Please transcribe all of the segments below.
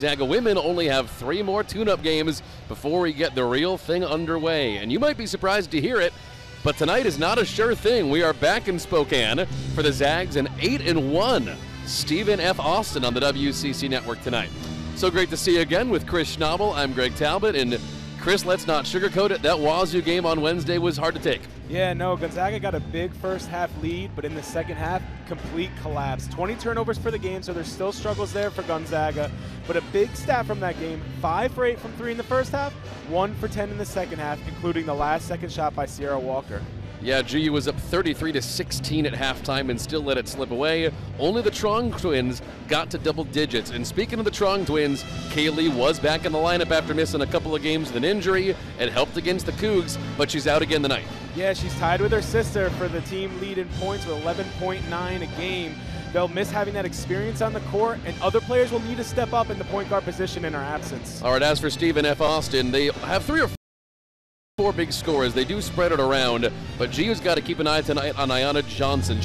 Gonzaga women only have 3 more tune-up games before we get the real thing underway. And you might be surprised to hear it, but tonight is not a sure thing. We are back in Spokane for the Zags and 8-1 Stephen F. Austin on the WCC Network tonight. So great to see you again with Chris Schnabel. I'm Greg Talbot, and Chris, let's not sugarcoat it. That Wazoo game on Wednesday was hard to take. Yeah, no, Gonzaga got a big first half lead, but in the second half, complete collapse. 20 turnovers for the game, so there's still struggles there for Gonzaga. But a big stat from that game, 5 for 8 from 3 in the first half, 1 for 10 in the second half, including the last second shot by Sierra Walker. Yeah, GU was up 33-16 at halftime and still let it slip away. Only the Trong twins got to double digits. And speaking of the Trong twins, Kaylee was back in the lineup after missing a couple of games with an injury. It helped against the Cougs, but she's out again tonight. Yeah, she's tied with her sister for the team lead in points with 11.9 a game. They'll miss having that experience on the court, and other players will need to step up in the point guard position in her absence. All right, as for Stephen F. Austin, they have 3 or 4 big scores. They do spread it around, but GU's got to keep an eye tonight on Ayanna Johnson.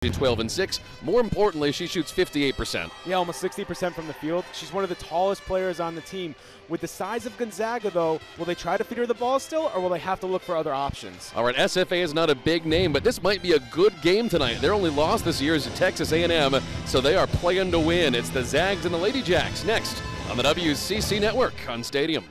She's 12-6. More importantly, she shoots 58%. Yeah, almost 60% from the field. She's one of the tallest players on the team. With the size of Gonzaga, though, will they try to feed her the ball still, or will they have to look for other options? All right, SFA is not a big name, but this might be a good game tonight. Their only loss this year is to Texas A&M, so they are playing to win. It's the Zags and the Lady Jacks next on the WCC Network on Stadium.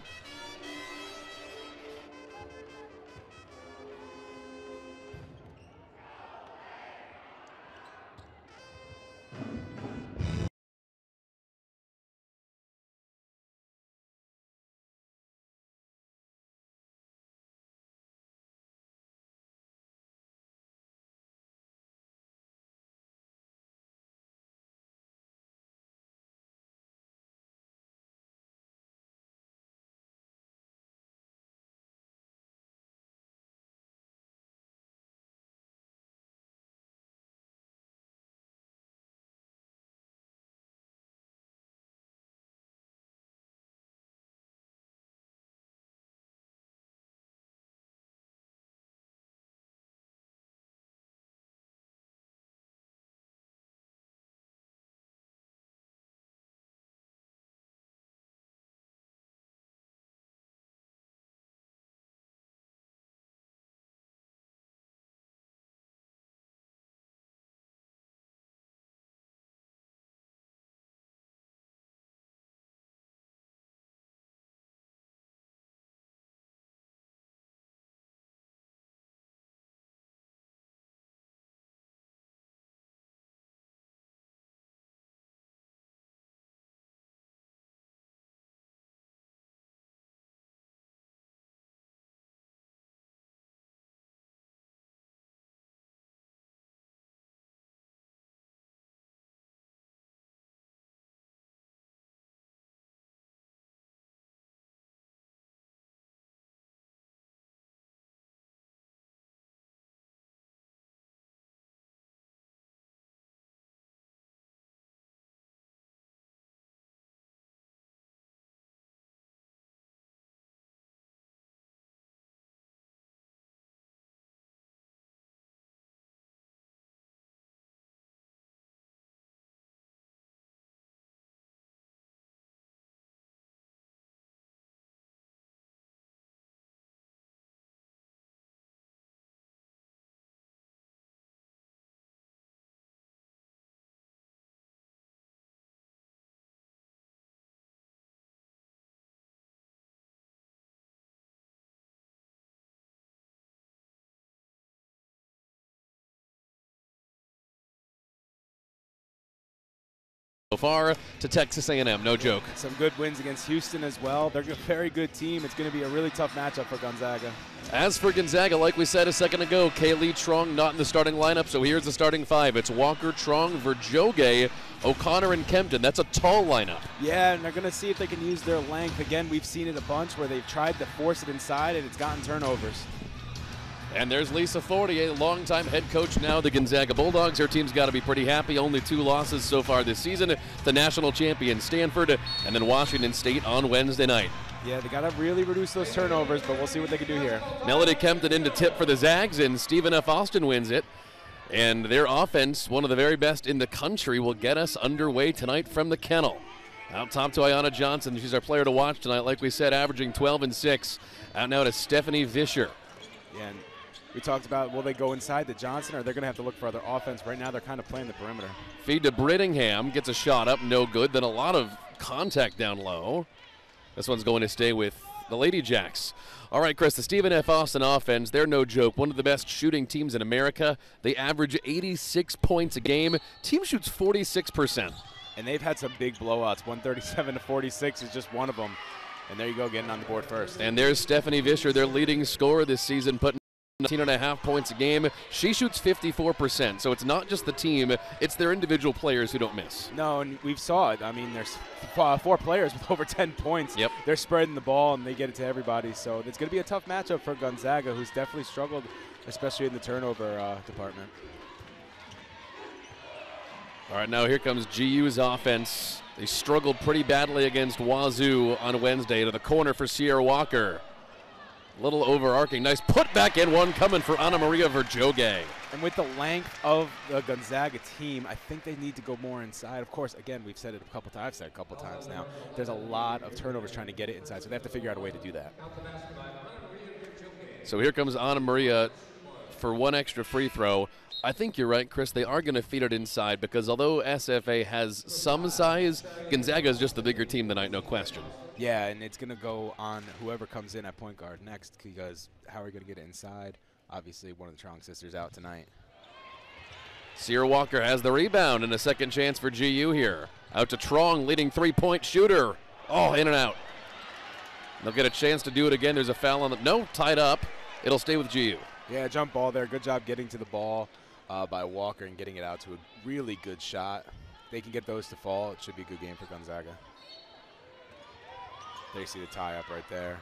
So far to Texas A&M, no joke. Some good wins against Houston as well. They're a very good team. It's going to be a really tough matchup for Gonzaga. As for Gonzaga, like we said a second ago, Kaylee Trong not in the starting lineup, so here's the starting 5. It's Walker, Trong, Verjoge, O'Connor, and Kempton. That's a tall lineup. Yeah, and they're going to see if they can use their length. Again, we've seen it a bunch where they've tried to force it inside, and it's gotten turnovers. And there's Lisa Fortier, longtime head coach now, the Gonzaga Bulldogs. Her team's got to be pretty happy. Only 2 losses so far this season. The national champion Stanford, and then Washington State on Wednesday night. Yeah, they got to really reduce those turnovers, but we'll see what they can do here. Melody Kempton in to tip for the Zags, and Stephen F. Austin wins it. And their offense, one of the very best in the country, will get us underway tonight from the Kennel. Out top to Ayanna Johnson. She's our player to watch tonight, like we said, averaging 12 and 6. Out now to Stephanie Vischer. Yeah, and we talked about, will they go inside to Johnson, or they're going to have to look for other offense? Right now, they're kind of playing the perimeter. Feed to Brittingham. Gets a shot up, no good. Then a lot of contact down low. This one's going to stay with the Lady Jacks. All right, Chris, the Stephen F. Austin offense, they're no joke. One of the best shooting teams in America. They average 86 points a game. Team shoots 46%. And they've had some big blowouts. 137 to 46 is just one of them. And there you go, getting on the board first. And there's Stephanie Vischer, their leading scorer this season, putting 19.5 points a game. She shoots 54%. So it's not just the team, it's their individual players who don't miss. No, and we saw it. I mean, there's 4 players with over 10 points. Yep. They're spreading the ball, and they get it to everybody. So it's going to be a tough matchup for Gonzaga, who's definitely struggled, especially in the turnover department. All right, now here comes GU's offense. They struggled pretty badly against Wazoo on Wednesday. To the corner for Sierra Walker. A little overarching. Nice put back in one coming for Ana Maria Verjoge. And with the length of the Gonzaga team, I think they need to go more inside. Of course, again, we've said it a couple times. I've said it a couple times now. There's a lot of turnovers trying to get it inside, so they have to figure out a way to do that. So here comes Ana Maria for one extra free throw. I think you're right, Chris. They are going to feed it inside because although SFA has some size, Gonzaga is just the bigger team tonight, no question. Yeah, and it's going to go on whoever comes in at point guard next because how are we going to get it inside? Obviously, one of the Trong sisters out tonight. Sierra Walker has the rebound and a second chance for GU here. Out to Trong, leading three-point shooter. Oh, in and out. They'll get a chance to do it again. There's a foul on the – no, tied up. It'll stay with GU. Yeah, jump ball there. Good job getting to the ball by Walker and getting it out to a really good shot. They can get those to fall. It should be a good game for Gonzaga. There you see the tie-up right there.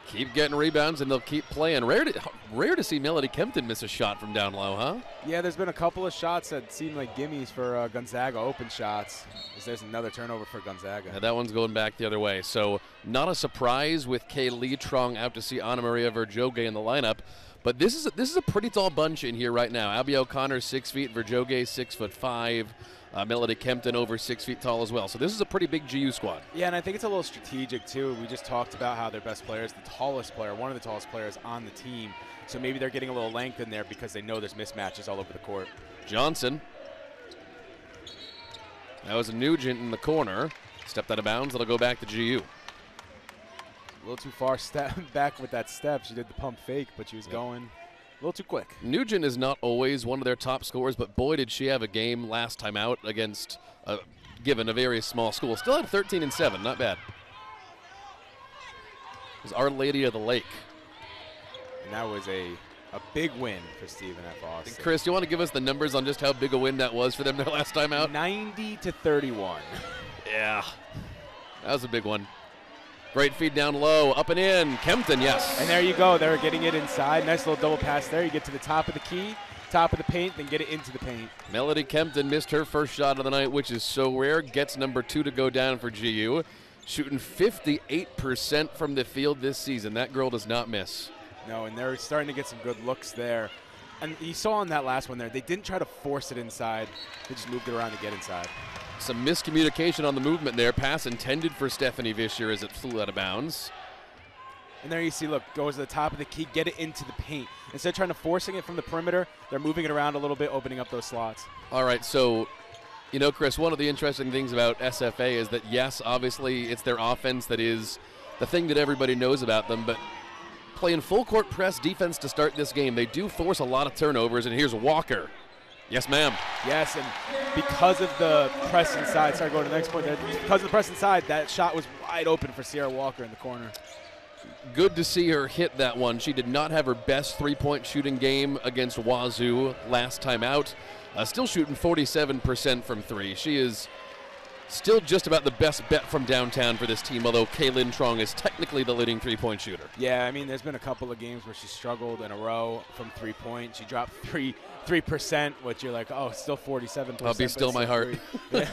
Keep getting rebounds, and they'll keep playing. Rare to see Melody Kempton miss a shot from down low, huh? Yeah, there's been a couple of shots that seem like gimmies for Gonzaga, open shots. There's another turnover for Gonzaga. Yeah, that one's going back the other way. So not a surprise with Kay Lee Trong out to see Ana Maria Verjoge in the lineup. But this is a pretty tall bunch in here right now. Abby O'Connor 6 feet, Verjoge 6'5". Melody Kempton over 6 feet tall as well. So this is a pretty big GU squad. Yeah, and I think it's a little strategic too. We just talked about how their best player is the tallest player, one of the tallest players on the team. So maybe they're getting a little length in there because they know there's mismatches all over the court. Johnson. That was a Nugent in the corner. Stepped out of bounds. It'll go back to GU. A little too far back with that step. She did the pump fake, but she was going a little too quick. Nugent is not always one of their top scorers, but boy, did she have a game last time out against, given a very small school. Still had 13 and 7, not bad. It was Our Lady of the Lake. And that was a big win for Stephen F. Austin. Chris, you want to give us the numbers on just how big a win that was for them their last time out? 90-31. Yeah, that was a big one. Great feed down low, up and in. Kempton, yes. And there you go. They're getting it inside. Nice little double pass there. You get to the top of the key, top of the paint, then get it into the paint. Melody Kempton missed her first shot of the night, which is so rare. Gets number 2 to go down for GU. Shooting 58% from the field this season. That girl does not miss. No, and they're starting to get some good looks there. And you saw on that last one there, they didn't try to force it inside. They just moved it around to get inside. Some miscommunication on the movement there. Pass intended for Stephanie Vischer as it flew out of bounds. And there you see, look, goes to the top of the key, get it into the paint. Instead of trying to forcing it from the perimeter, they're moving it around a little bit, opening up those slots. All right, so, you know, Chris, one of the interesting things about SFA is that, yes, obviously it's their offense that is the thing that everybody knows about them, but playing full court press defense to start this game, they do force a lot of turnovers, and here's Walker. Yes, ma'am. Yes, and because of the press inside, sorry, going to the next point there, because of the press inside, that shot was wide open for Sierra Walker in the corner. Good to see her hit that one. She did not have her best three-point shooting game against Wazoo last time out. Still shooting 47% from three. She is still just about the best bet from downtown for this team, although Kaylin Trong is technically the leading three-point shooter. Yeah, I mean, there's been a couple of games where she struggled in a row from three-point. She dropped 3%, which you're like, oh, still 47%. I'll be still my heart. Yeah,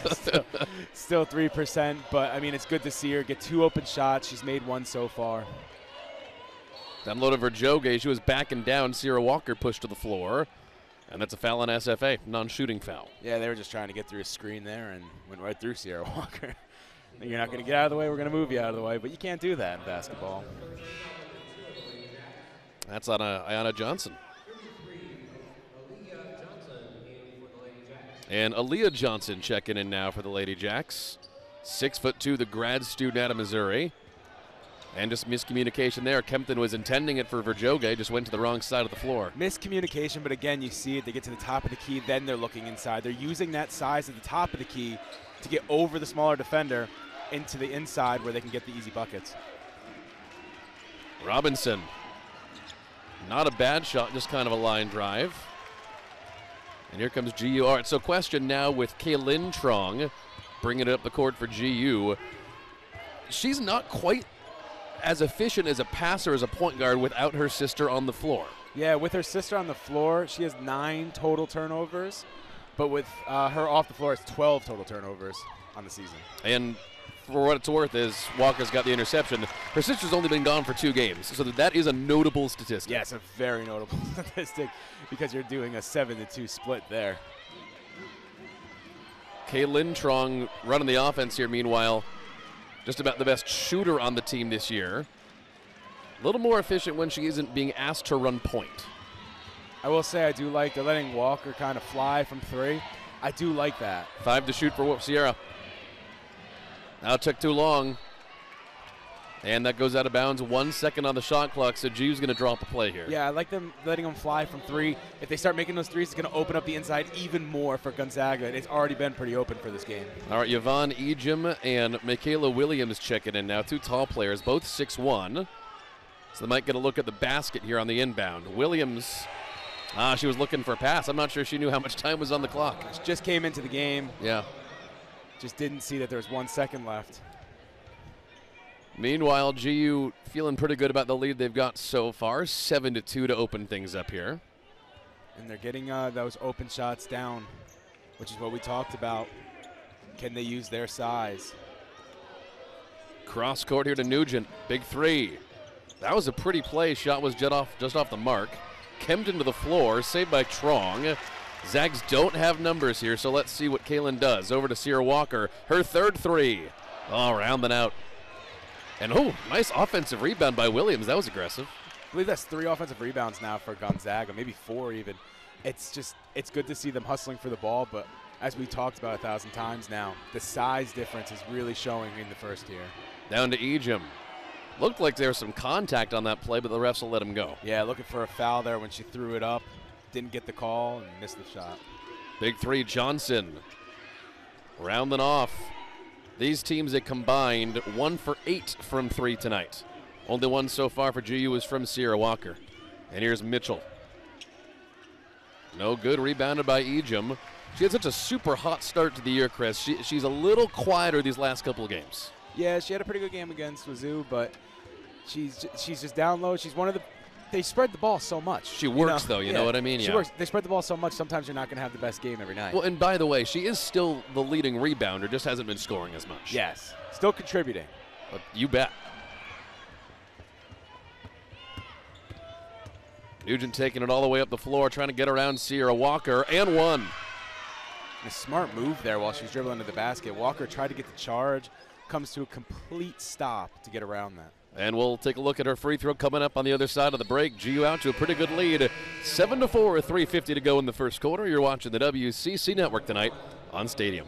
still 3%, but, I mean, it's good to see her get 2 open shots. She's made 1 so far. Down low to Verjoge. She was backing down. Sierra Walker pushed to the floor. And that's a foul on SFA, non-shooting foul. Yeah, they were just trying to get through a screen there and went right through Sierra Walker. You're not going to get out of the way, we're going to move you out of the way, but you can't do that in basketball. That's on Ayanna Johnson. And Aaliyah Johnson checking in now for the Lady Jacks. 6'2", the grad student out of Missouri. And just miscommunication there. Kempton was intending it for Verjoge, just went to the wrong side of the floor. Miscommunication, but again, you see it. They get to the top of the key, then they're looking inside. They're using that size at the top of the key to get over the smaller defender into the inside where they can get the easy buckets. Robinson. Not a bad shot, just kind of a line drive. And here comes GU. All right, so question now with Kaylin Trong bringing it up the court for GU. She's not quite as efficient as a passer as a point guard without her sister on the floor. Yeah, with her sister on the floor, she has 9 total turnovers, but with her off the floor, it's 12 total turnovers on the season. And for what it's worth is Walker's got the interception. Her sister's only been gone for 2 games, so that is a notable statistic. Yeah, it's a very notable statistic because you're doing a 7-2 split there. Kaylin Trong running the offense here, meanwhile. Just about the best shooter on the team this year. A little more efficient when she isn't being asked to run point. I will say I do like they're letting Walker kind of fly from 3. I do like that. 5 to shoot for Sierra. Now it took too long. And that goes out of bounds. 1 second on the shot clock, so Gu's going to drop a play here. Yeah, I like them letting them fly from 3. If they start making those threes, it's going to open up the inside even more for Gonzaga. It's already been pretty open for this game. All right, Yvonne Ejim and Michaela Williams checking in now. 2 tall players, both 6'1". So they might get a look at the basket here on the inbound. Williams, she was looking for a pass. I'm not sure she knew how much time was on the clock. She just came into the game. Yeah. Just didn't see that there was 1 second left. Meanwhile, GU feeling pretty good about the lead they've got so far. 7-2 to open things up here. And they're getting those open shots down, which is what we talked about. Can they use their size? Cross court here to Nugent. Big 3. That was a pretty play. Shot was just off the mark. Kempton to the floor, saved by Trong. Zags don't have numbers here, so let's see what Kaylin does. Over to Sierra Walker. Her 3rd 3. Oh, rounding out. And, nice offensive rebound by Williams. That was aggressive. I believe that's 3 offensive rebounds now for Gonzaga, maybe 4 even. It's good to see them hustling for the ball, but as we talked about 1,000 times now, the size difference is really showing in the first here. Down to Ejim. Looked like there was some contact on that play, but the refs will let him go. Yeah, looking for a foul there when she threw it up. Didn't get the call and missed the shot. Big 3, Johnson. Rounding off. These teams that combined 1 for 8 from 3 tonight. Only one so far for GU is from Sierra Walker. And here's Mitchell. No good, rebounded by Ejim. She had such a super hot start to the year, Chris. She's a little quieter these last couple of games. Yeah, she had a pretty good game against Wazoo, but she's just down low. She's one of the they spread the ball so much. She works, though, you know what I mean? She works. They spread the ball so much, sometimes you're not going to have the best game every night. Well, and by the way, she is still the leading rebounder, just hasn't been scoring as much. Yes, still contributing. You bet. Nugent taking it all the way up the floor, trying to get around Sierra Walker, and one. A smart move there while she's dribbling to the basket. Walker tried to get the charge, comes to a complete stop to get around that. And we'll take a look at her free throw coming up on the other side of the break. GU out to a pretty good lead. 7-4 with 3:50 to go in the first quarter. You're watching the WCC Network tonight on Stadium.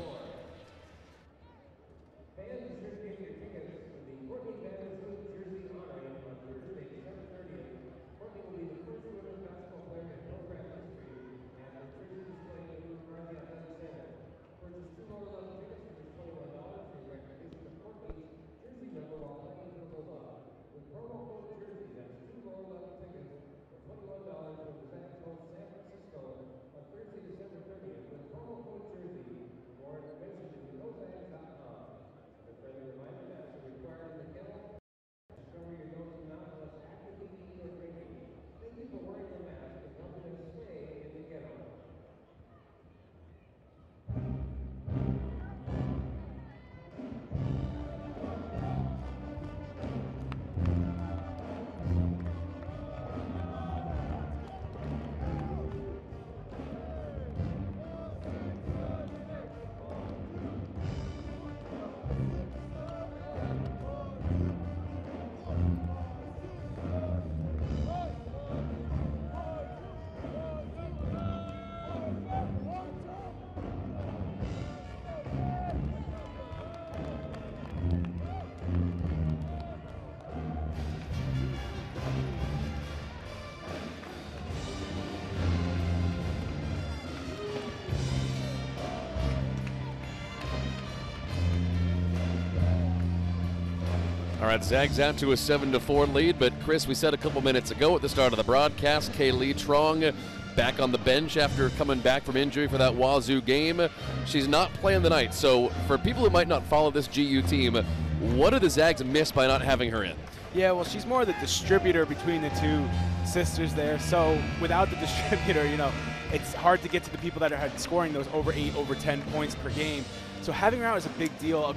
All right, Zags out to a 7-4 lead, but Chris, we said a couple minutes ago at the start of the broadcast, Kaylee Trong back on the bench after coming back from injury for that Wazoo game. She's not playing tonight, so for people who might not follow this GU team, what do the Zags miss by not having her in? Yeah, well, she's more the distributor between the two sisters there, so without the distributor, you know, it's hard to get to the people that are scoring those over 8, over 10 points per game. So having her out is a big deal.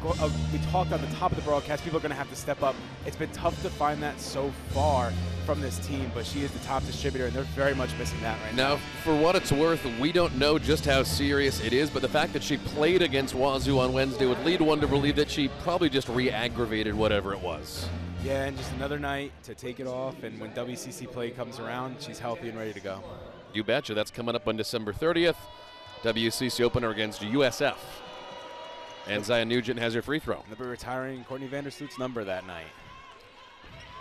We talked on the top of the broadcast, people are going to have to step up. It's been tough to find that so far from this team, but she is the top distributor, and they're very much missing that right now. Now, for what it's worth, we don't know just how serious it is, but the fact that she played against Wazoo on Wednesday would lead one to believe that she probably just re-aggravated whatever it was. Yeah, and just another night to take it off, and when WCC play comes around, she's healthy and ready to go. You betcha. That's coming up on December 30th. WCC opener against USF. And Zaya Nugent has her free throw. They'll be retiring Courtney Vandersloot's number that night.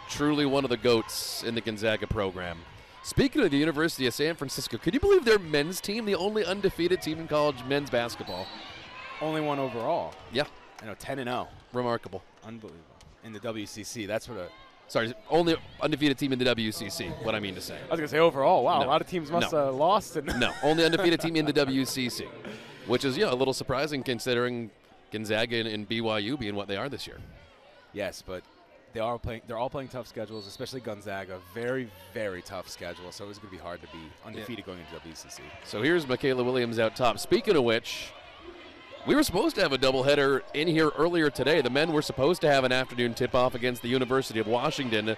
Truly one of the GOATs in the Gonzaga program. Speaking of the University of San Francisco, could you believe their men's team, the only undefeated team in college men's basketball? Only one overall. Yeah. I know, 10-0. Remarkable. Unbelievable. In the WCC, that's what a... Sorry, only undefeated team in the WCC, what I mean to say. I was going to say overall. Wow, No. a lot of teams must have lost. No, only undefeated team in the WCC, which is, yeah, a little surprising considering Gonzaga and BYU being what they are this year. Yes, but they're all playing tough schedules, especially Gonzaga. Very, very tough schedule, so it's going to be hard to be undefeated going into WCC. So here's Michaela Williams out top. Speaking of which, we were supposed to have a doubleheader in here earlier today. The men were supposed to have an afternoon tip-off against the University of Washington.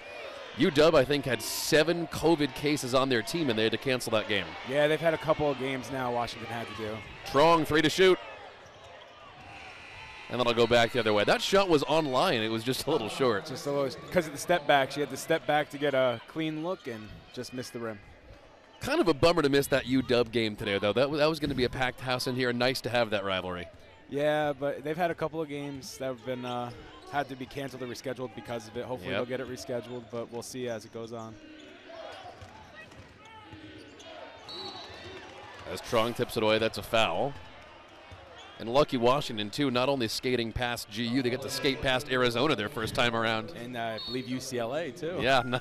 UW, I think, had 7 COVID cases on their team, and they had to cancel that game. Yeah, they've had a couple of games now Washington had to do. Trong, 3 to shoot. And then I'll go back the other way. That shot was online. It was just a little short. Just a little, because of the step back. She had to step back to get a clean look and just missed the rim. Kind of a bummer to miss that UW game today, though. That was going to be a packed house in here. Nice to have that rivalry. Yeah, but they've had a couple of games that have been had to be canceled or rescheduled because of it. Hopefully they'll get it rescheduled, but we'll see as it goes on. As Trong tips it away, that's a foul. And lucky Washington, too, not only skating past GU, they get to skate past Arizona their first time around. And I believe UCLA, too. Yeah,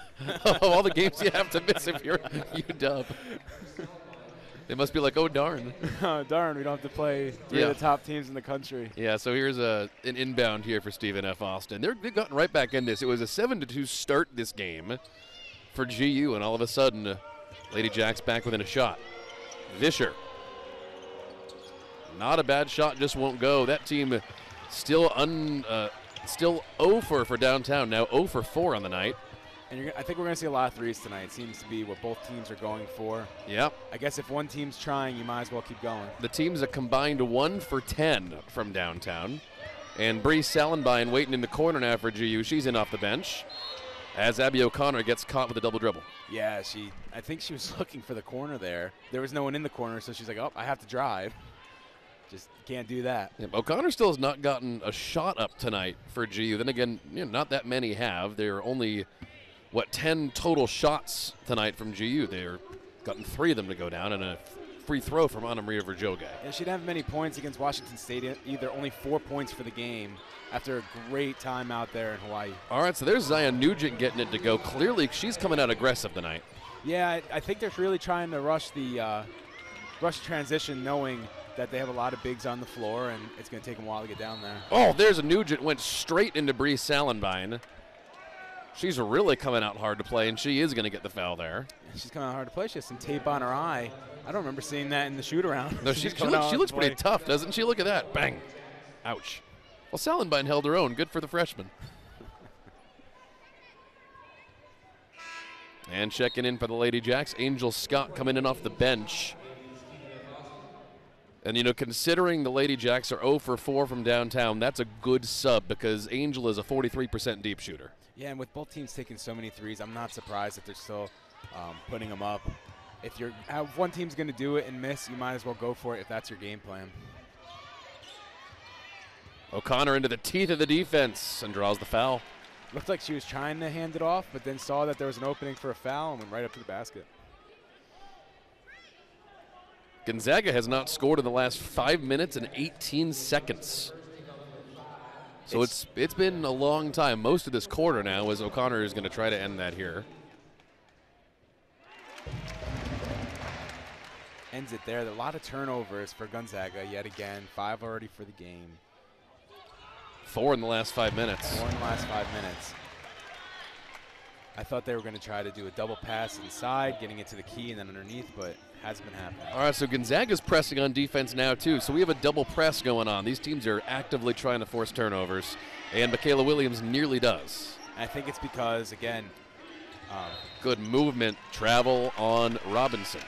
all the games you have to miss if you're UW. They must be like, oh, darn. Oh, darn, we don't have to play 3 of the top teams in the country. Yeah, so here's an inbound here for Stephen F. Austin. They've gotten right back in this. It was a 7-2 start this game for GU, and all of a sudden, Lady Jack's back within a shot. Vischer. Not a bad shot, just won't go. That team still 0 for downtown now, 0 for 4 on the night. And I think we're going to see a lot of threes tonight. It seems to be what both teams are going for. Yep. I guess if one team's trying, you might as well keep going. The team's a combined 1 for 10 from downtown. And Bree Salenbein waiting in the corner now for GU. She's in off the bench as Abby O'Connor gets caught with a double dribble. Yeah, I think she was looking for the corner there. There was no one in the corner, so she's like, oh, I have to drive. Just can't do that. Yep. O'Connor still has not gotten a shot up tonight for GU. Then again, not that many have. There are only, 10 total shots tonight from GU. They're gotten 3 of them to go down and a free throw from Anna Maria Verjoga. And she didn't have many points against Washington State either. Only 4 points for the game after a great time out there in Hawaii. All right, so there's Zaya Nugent getting it to go. Clearly, she's coming out aggressive tonight. Yeah, I think they're really trying to rush the transition, knowing that they have a lot of bigs on the floor, and it's going to take them a while to get down there. Oh, there's a Nugent, went straight into Bree Salenbein. She's really coming out hard to play, and she is going to get the foul there. She's coming out hard to play. She has some tape on her eye. I don't remember seeing that in the shoot-around. No, she looks pretty tough, doesn't she? Look at that. Bang. Ouch. Well, Salenbein held her own. Good for the freshman. And checking in for the Lady Jacks, Angel Scott coming in off the bench. And, considering the Lady Jacks are 0 for 4 from downtown, that's a good sub because Angel is a 43% deep shooter. Yeah, and with both teams taking so many threes, I'm not surprised that they're still putting them up. If one team's going to do it and miss, you might as well go for it if that's your game plan. O'Connor into the teeth of the defense and draws the foul. Looked like she was trying to hand it off, but then saw that there was an opening for a foul and went right up to the basket. Gonzaga has not scored in the last 5 minutes and 18 seconds. So it's been a long time. Most of this quarter now, as O'Connor is going to try to end that here. Ends it there. A lot of turnovers for Gonzaga yet again. 5 already for the game. 4 in the last 5 minutes. 4 in the last 5 minutes. I thought they were going to try to do a double pass inside, getting it to the key and then underneath, but hasn't been happening. All right, so Gonzaga's pressing on defense now too. So we have a double press going on. These teams are actively trying to force turnovers, and Michaela Williams nearly does. I think it's because, again, good movement, travel on Robinson.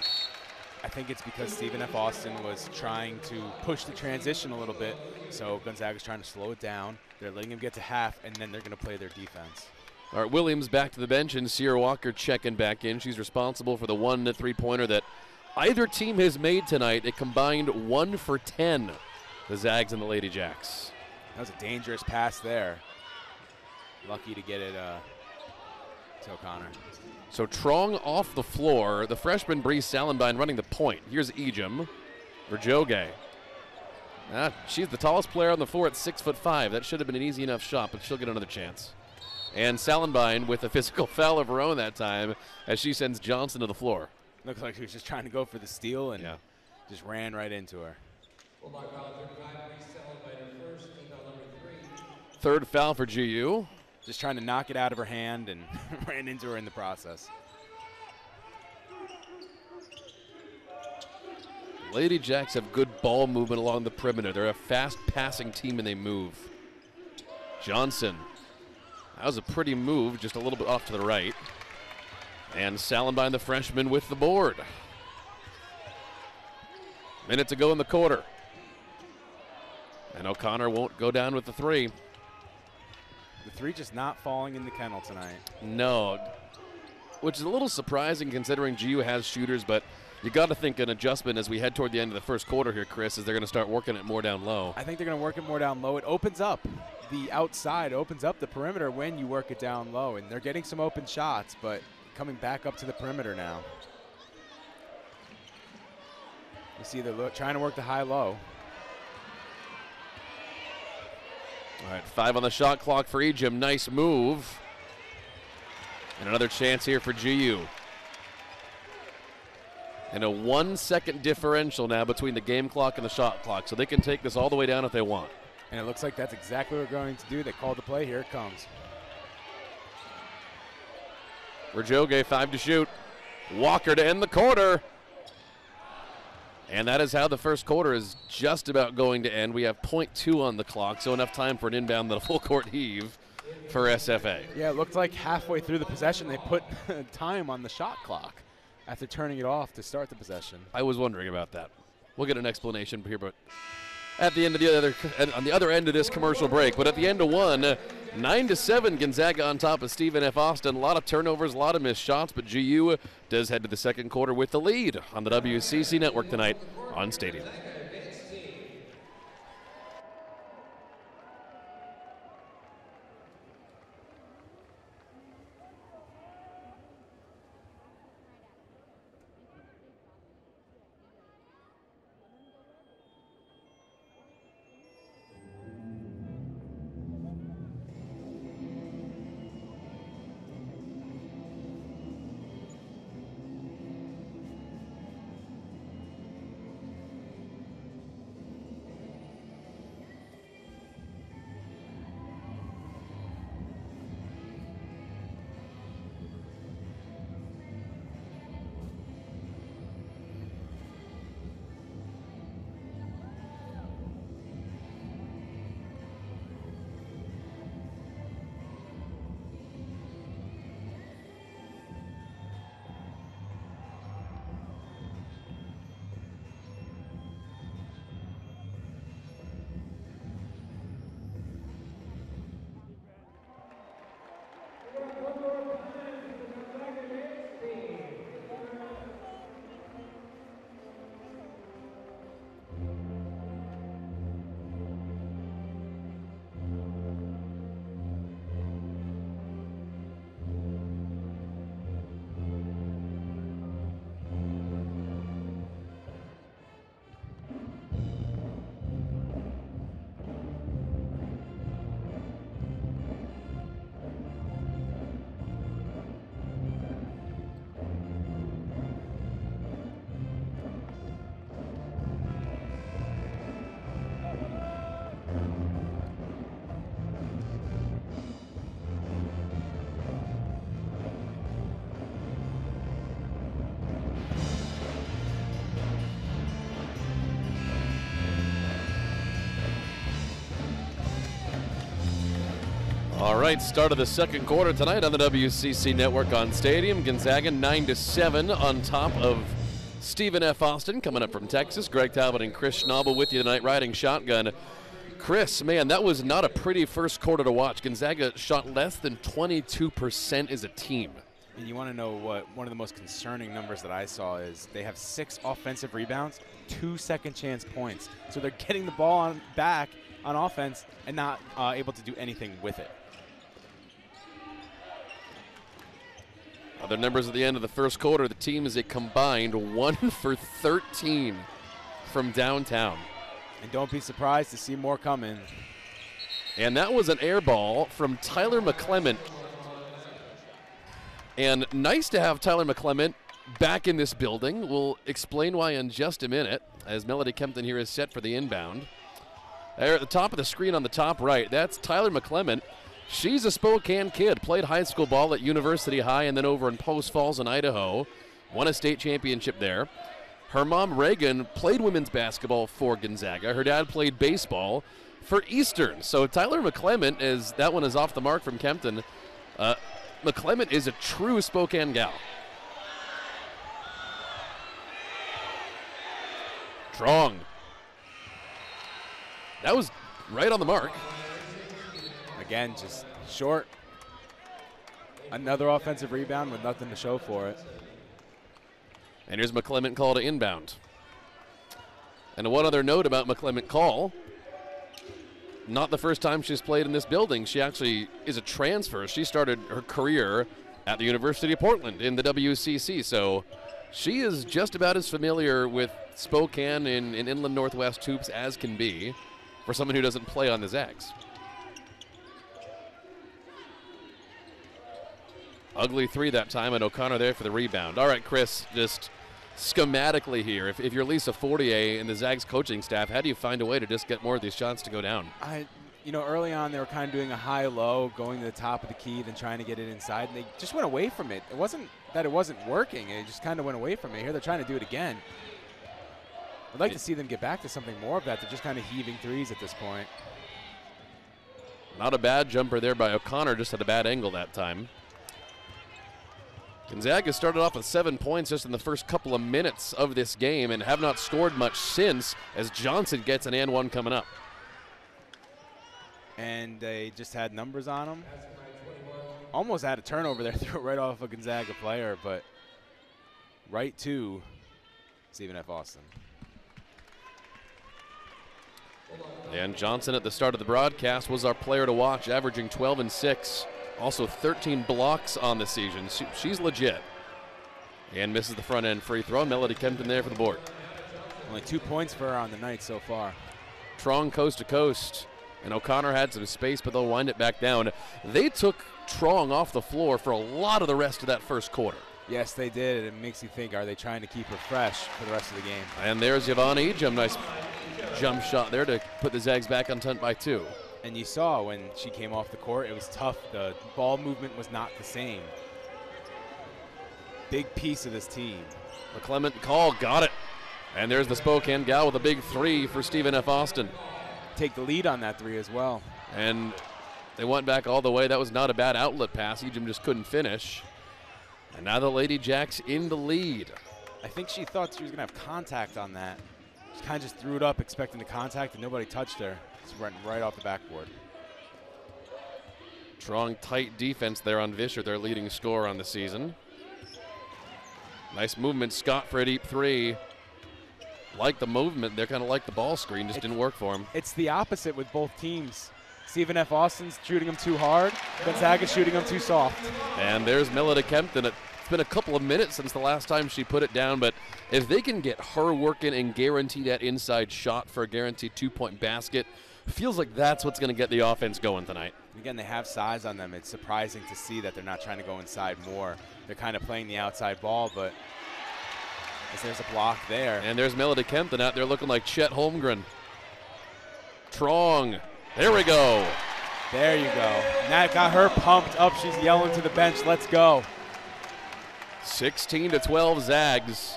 I think it's because Stephen F. Austin was trying to push the transition a little bit, so Gonzaga's trying to slow it down. They're letting him get to half, and then they're going to play their defense. All right, Williams back to the bench, and Sierra Walker checking back in. She's responsible for the 1 3-pointer that either team has made tonight. It combined 1 for 10, the Zags and the Lady Jacks. That was a dangerous pass there. Lucky to get it to O'Connor. So Trong off the floor. The freshman Bree Salenbine running the point. Here's Ejim. Verjoge. She's the tallest player on the floor at 6'5". That should have been an easy enough shot, but she'll get another chance. And Salenbine with a physical foul of her own that time as she sends Johnson to the floor. Looks like she was just trying to go for the steal and just ran right into her. Third foul for GU. Just trying to knock it out of her hand and ran into her in the process. Lady Jacks have good ball movement along the perimeter. They're a fast passing team and they move. Johnson. That was a pretty move, just a little bit off to the right. And Salenbine, the freshman, with the board. Minute to go in the quarter. And O'Connor won't go down with the 3. The 3 just not falling in the kennel tonight. No, which is a little surprising considering GU has shooters, but you got to think an adjustment as we head toward the end of the first quarter here, Chris, is they're going to start working it more down low. I think they're going to work it more down low. It opens up the outside, opens up the perimeter when you work it down low, and they're getting some open shots, but coming back up to the perimeter now. You see they're trying to work the high-low. All right, 5 on the shot clock for Ejim. Nice move. And another chance here for GU. And a 1-second differential now between the game clock and the shot clock, so they can take this all the way down if they want. And it looks like that's exactly what we're going to do. They called the play. Here it comes. Verjoge, 5 to shoot. Walker to end the quarter. And that is how the first quarter is just about going to end. We have .2 on the clock, so enough time for an inbound and a full court heave for SFA. Yeah, it looked like halfway through the possession they put time on the shot clock after turning it off to start the possession. I was wondering about that. We'll get an explanation here, but at the end of the other, on the other end of this commercial break. But at the end of one, 9-7, Gonzaga on top of Stephen F. Austin. A lot of turnovers, a lot of missed shots, but GU does head to the second quarter with the lead on the WCC network tonight on Stadium. All right, start of the second quarter tonight on the WCC Network on Stadium. Gonzaga 9-7 on top of Stephen F. Austin coming up from Texas. Greg Talbot and Chris Schnabel with you tonight riding shotgun. Chris, man, that was not a pretty first quarter to watch. Gonzaga shot less than 22% as a team. And you want to know what one of the most concerning numbers that I saw is they have 6 offensive rebounds, 2 second chance points. So they're getting the ball back on offense and not able to do anything with it. Other numbers at the end of the first quarter, the team is a combined 1 for 13 from downtown. And don't be surprised to see more coming. And that was an air ball from Tyler McClement. And nice to have Tyler McClement back in this building. We'll explain why in just a minute, as Melody Kempton here is set for the inbound. There at the top of the screen on the top right, that's Tyler McClement. She's a Spokane kid, played high school ball at University High and then over in Post Falls in Idaho. Won a state championship there. Her mom, Reagan, played women's basketball for Gonzaga. Her dad played baseball for Eastern. So Tyler McClement, that one is off the mark from Kempton. McClement is a true Spokane gal. Strong. That was right on the mark. Again, just short. Another offensive rebound with nothing to show for it. And here's McClement call to inbound. And one other note about McClement call. Not the first time she's played in this building. She actually is a transfer. She started her career at the University of Portland in the WCC. So she is just about as familiar with Spokane in Inland Northwest hoops as can be for someone who doesn't play on the Zags. Ugly three that time, and O'Connor there for the rebound. All right, Chris, just schematically here, if you're Lisa Fortier and the Zags coaching staff, how do you find a way to just get more of these shots to go down? Early on they were kind of doing a high-low, going to the top of the key, then trying to get it inside, and they just went away from it. It wasn't that it wasn't working. It just kind of went away from it. Here they're trying to do it again. I'd like to see them get back to something more of that. They're just kind of heaving threes at this point. Not a bad jumper there by O'Connor, just at a bad angle that time. Gonzaga started off with 7 points just in the first couple of minutes of this game and have not scored much since, as Johnson gets an and one coming up. And they just had numbers on them. Almost had a turnover there, threw it right off a Gonzaga player, but right to Stephen F. Austin. And Johnson at the start of the broadcast was our player to watch, averaging 12 and 6. Also 13 blocks on the season. She's legit. And misses the front end free throw. Melody Kempton there for the board. Only 2 points for her on the night so far. Trong coast to coast. And O'Connor had some space, but they'll wind it back down. They took Trong off the floor for a lot of the rest of that first quarter. Yes, they did. It makes you think, are they trying to keep her fresh for the rest of the game? And there's Yvonne Ejim. Nice jump shot there to put the Zags back on 10 by 2. And you saw when she came off the court, it was tough. The ball movement was not the same. Big piece of this team. McClement call, got it. And there's the Spokane gal with a big three for Stephen F. Austin. Take the lead on that three as well. And they went back all the way. That was not a bad outlet pass. Ejim just couldn't finish. And now the Lady Jacks in the lead. I think she thought she was going to have contact on that. She kind of just threw it up expecting the contact, and nobody touched her. It's right off the backboard. Strong, tight defense there on Vischer, their leading scorer on the season. Nice movement, Scott for a deep three. Like the movement, they're kind of like the ball screen, just didn't work for him. It's the opposite with both teams. Stephen F. Austin's shooting him too hard. Gonzaga's shooting him too soft. And there's Melody Kempton. It's been a couple of minutes since the last time she put it down, but if they can get her working and guarantee that inside shot for a guaranteed 2-point basket, feels like that's what's going to get the offense going tonight. Again, they have size on them. It's surprising to see that they're not trying to go inside more. They're kind of playing the outside ball, but there's a block there. And there's Melody Kempton out there looking like Chet Holmgren. Trong. There we go. There you go. And that got her pumped up. She's yelling to the bench, let's go. 16-12 Zags.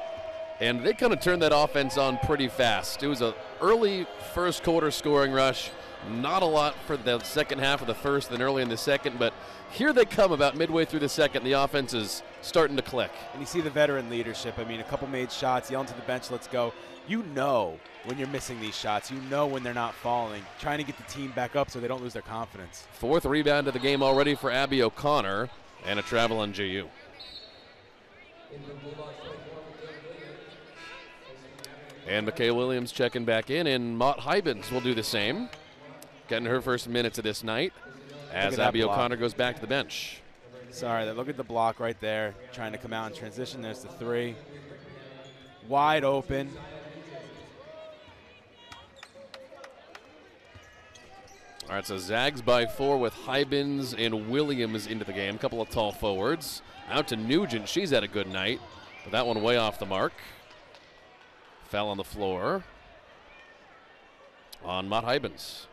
And they kind of turned that offense on pretty fast. It was an early first quarter scoring rush. Not a lot for the second half of the first, then early in the second, but here they come about midway through the second. The offense is starting to click. And you see the veteran leadership. I mean, a couple made shots, yelling to the bench, let's go. You know when you're missing these shots. You know when they're not falling. Trying to get the team back up so they don't lose their confidence. 4th rebound of the game already for Abby O'Connor, and a travel on GU. And McKay Williams checking back in, and Mott Hybens will do the same. Getting her first minutes of this night as Abby O'Connor goes back to the bench. Sorry, look at the block right there. Trying to come out in transition. There's the 3. Wide open. All right, so Zags by 4 with Hybens and Williams into the game. A couple of tall forwards. Out to Nugent. She's had a good night, but that one way off the mark. Fell on the floor on Mott Hybens.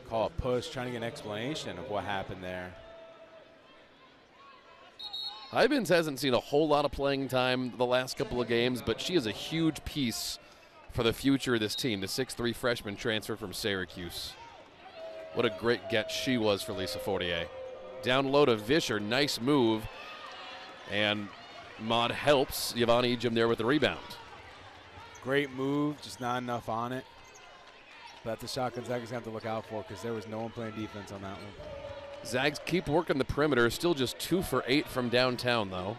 Call a push, trying to get an explanation of what happened there. Hybens hasn't seen a whole lot of playing time the last couple of games, but she is a huge piece for the future of this team. The 6'3" freshman transfer from Syracuse. What a great get she was for Lisa Fortier. Down low to Vischer, nice move. And Maud helps Yvonne Ejim there with the rebound. Great move, just not enough on it. That's a shot Gonzaga's going to have to look out for because there was no one playing defense on that one. Zags keep working the perimeter. Still just 2 for 8 from downtown, though.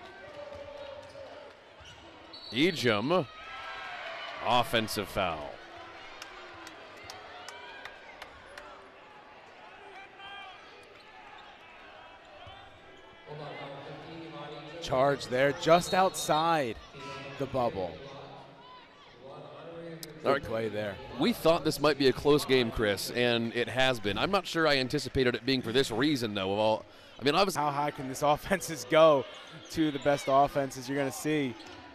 Ejim, offensive foul. Charge there, just outside the bubble. Good play there. We thought this might be a close game, Chris, and it has been. I'm not sure I anticipated it being for this reason, though. Obviously, how high can this offenses go? Two of the best offenses you're going to see,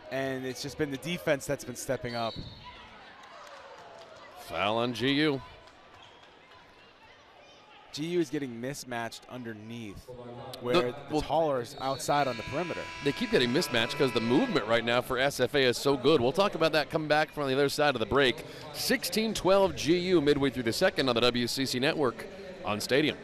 and it's just been the defense that's been stepping up. Foul on GU. GU is getting mismatched underneath, where the taller is outside on the perimeter. They keep getting mismatched because the movement right now for SFA is so good. We'll talk about that coming back from the other side of the break. 16-12 GU midway through the second on the WCC network on Stadium.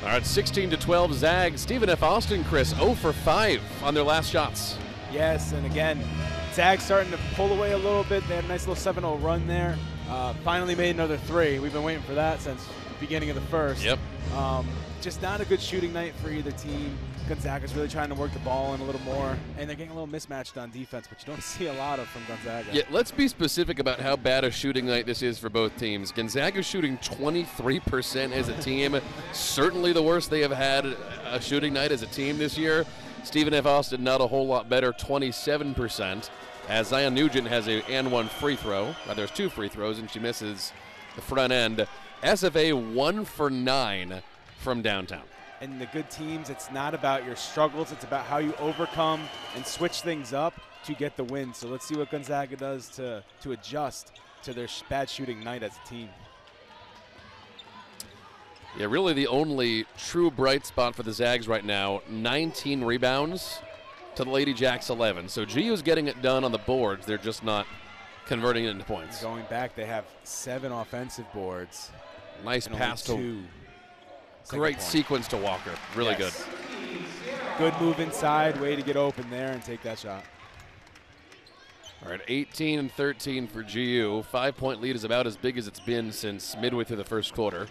All right, 16-12 Zags. Stephen F. Austin, Chris, 0 for 5 on their last shots. Yes, and again, Zags starting to pull away a little bit. They had a nice little 7-0 run there. Finally made another 3. We've been waiting for that since the beginning of the first. Yep. Just not a good shooting night for either team. Gonzaga's really trying to work the ball in a little more, and they're getting a little mismatched on defense, but you don't see a lot of from Gonzaga. Yeah, let's be specific about how bad a shooting night this is for both teams. Gonzaga's shooting 23% as a team. Certainly the worst they have had a shooting night as a team this year. Stephen F. Austin not a whole lot better, 27%, as Zion Nugent has a and one free throw. There's 2 free throws, and she misses the front end. SFA 1 for 9 from downtown. And the good teams, it's not about your struggles. It's about how you overcome and switch things up to get the win. So let's see what Gonzaga does to adjust to their bad shooting night as a team. Yeah, really the only true bright spot for the Zags right now, 19 rebounds to the Lady Jacks 11. So GU's getting it done on the boards. They're just not converting it into points. Going back, they have 7 offensive boards. Nice pass to 2. Great sequence to Walker. Really good. Good move inside. Way to get open there and take that shot. All right, 18-13 for GU. 5-point lead is about as big as it's been since midway through the first quarter.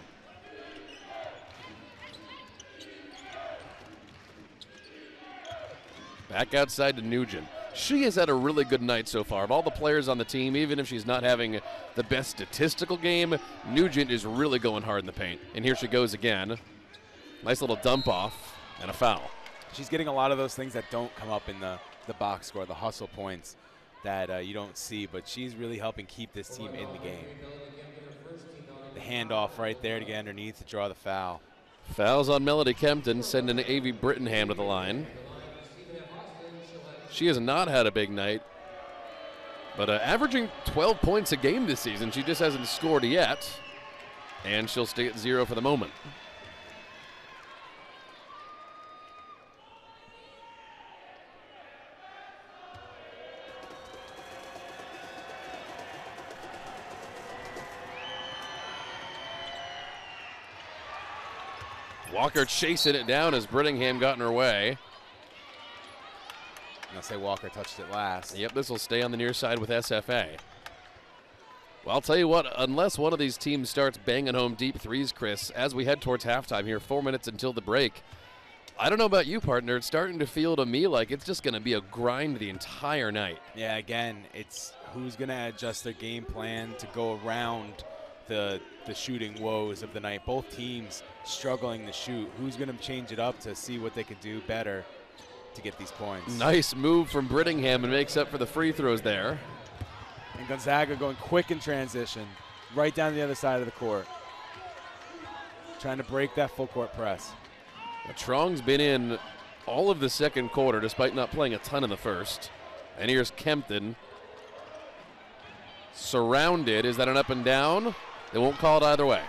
Back outside to Nugent. She has had a really good night so far. Of all the players on the team, even if she's not having the best statistical game, Nugent is really going hard in the paint. And here she goes again. Nice little dump off and a foul. She's getting a lot of those things that don't come up in the box score, the hustle points that you don't see, but she's really helping keep this team in the game. The handoff right there to get underneath to draw the foul. Fouls on Melody Kempton, sending A.V. Brittenham to the line. She has not had a big night, but averaging 12 points a game this season. She just hasn't scored yet, and she'll stay at 0 for the moment. Walker chasing it down as Brittingham got in her way. I'll say Walker touched it last. Yep, this will stay on the near side with SFA. Well, I'll tell you what, unless one of these teams starts banging home deep threes, Chris, as we head towards halftime here, 4 minutes until the break, I don't know about you, partner, it's starting to feel to me like it's just going to be a grind the entire night. Yeah, again, it's who's going to adjust their game plan to go around the shooting woes of the night. Both teams struggling to shoot. Who's going to change it up to see what they could do better to get these points? Nice move from Brittingham and makes up for the free throws there. And Gonzaga going quick in transition, right down the other side of the court. Trying to break that full court press. Trong's been in all of the second quarter despite not playing a ton in the first. And here's Kempton. Surrounded. Is that an up and down? They won't call it either way.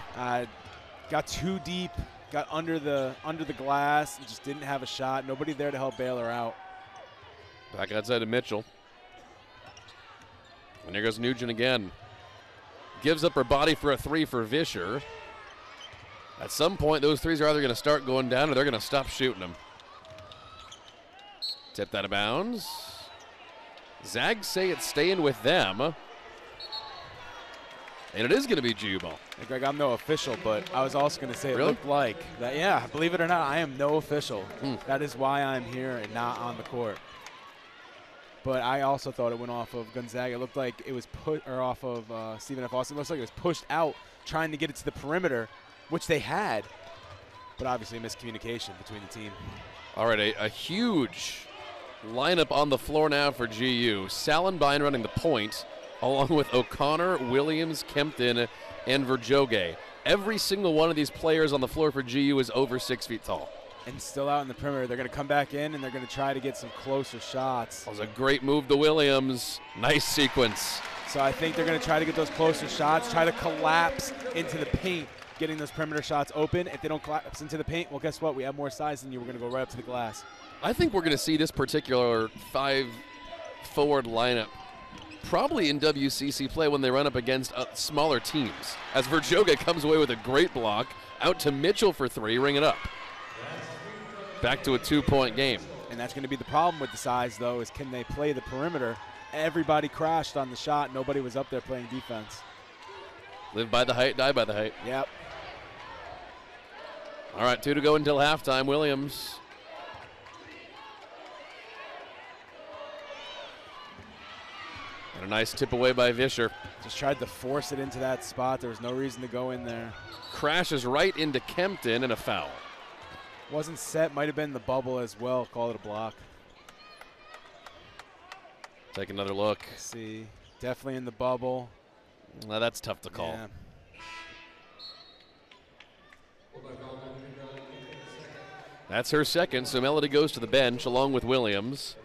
Got too deep, got under the glass, and just didn't have a shot. Nobody there to help bail her out. Back outside to Mitchell. And here goes Nugent again. Gives up her body for a three for Vischer. At some point, those threes are either going to start going down or they're going to stop shooting them. Tipped out of bounds. Zags say it's staying with them. And it is going to be GU ball. Hey, Greg, I'm no official, but I was also going to say it looked like that. Yeah, believe it or not, I am no official. That is why I'm here and not on the court. But I also thought it went off of Gonzaga. It looked like it was off of Stephen F. Austin. It looks like it was pushed out, trying to get it to the perimeter, which they had. But obviously miscommunication between the team. All right, a huge lineup on the floor now for GU. Salenbein running the point, along with O'Connor, Williams, Kempton, and Verjoge. Every single one of these players on the floor for GU is over 6 feet tall. And still out in the perimeter. They're going to come back in, and they're going to try to get some closer shots. That was a great move to Williams. Nice sequence. So I think they're going to try to get those closer shots, try to collapse into the paint, getting those perimeter shots open. If they don't collapse into the paint, well, guess what? We have more size than you. We're going to go right up to the glass. I think we're going to see this particular 5-forward lineup probably in WCC play when they run up against smaller teams. As Verjoge comes away with a great block, out to Mitchell for three, ring it up. Back to a 2-point game. And that's going to be the problem with the size, though, is can they play the perimeter? Everybody crashed on the shot. Nobody was up there playing defense. Live by the height, die by the height. Yep. All right, 2 to go until halftime. Williams. And a nice tip away by Vischer. Just tried to force it into that spot. There was no reason to go in there. Crashes right into Kempton and a foul. Wasn't set, might have been the bubble as well. Call it a block. Take another look. Let's see, definitely in the bubble. Well, that's tough to call. Yeah. That's her second, so Melody goes to the bench along with Williams.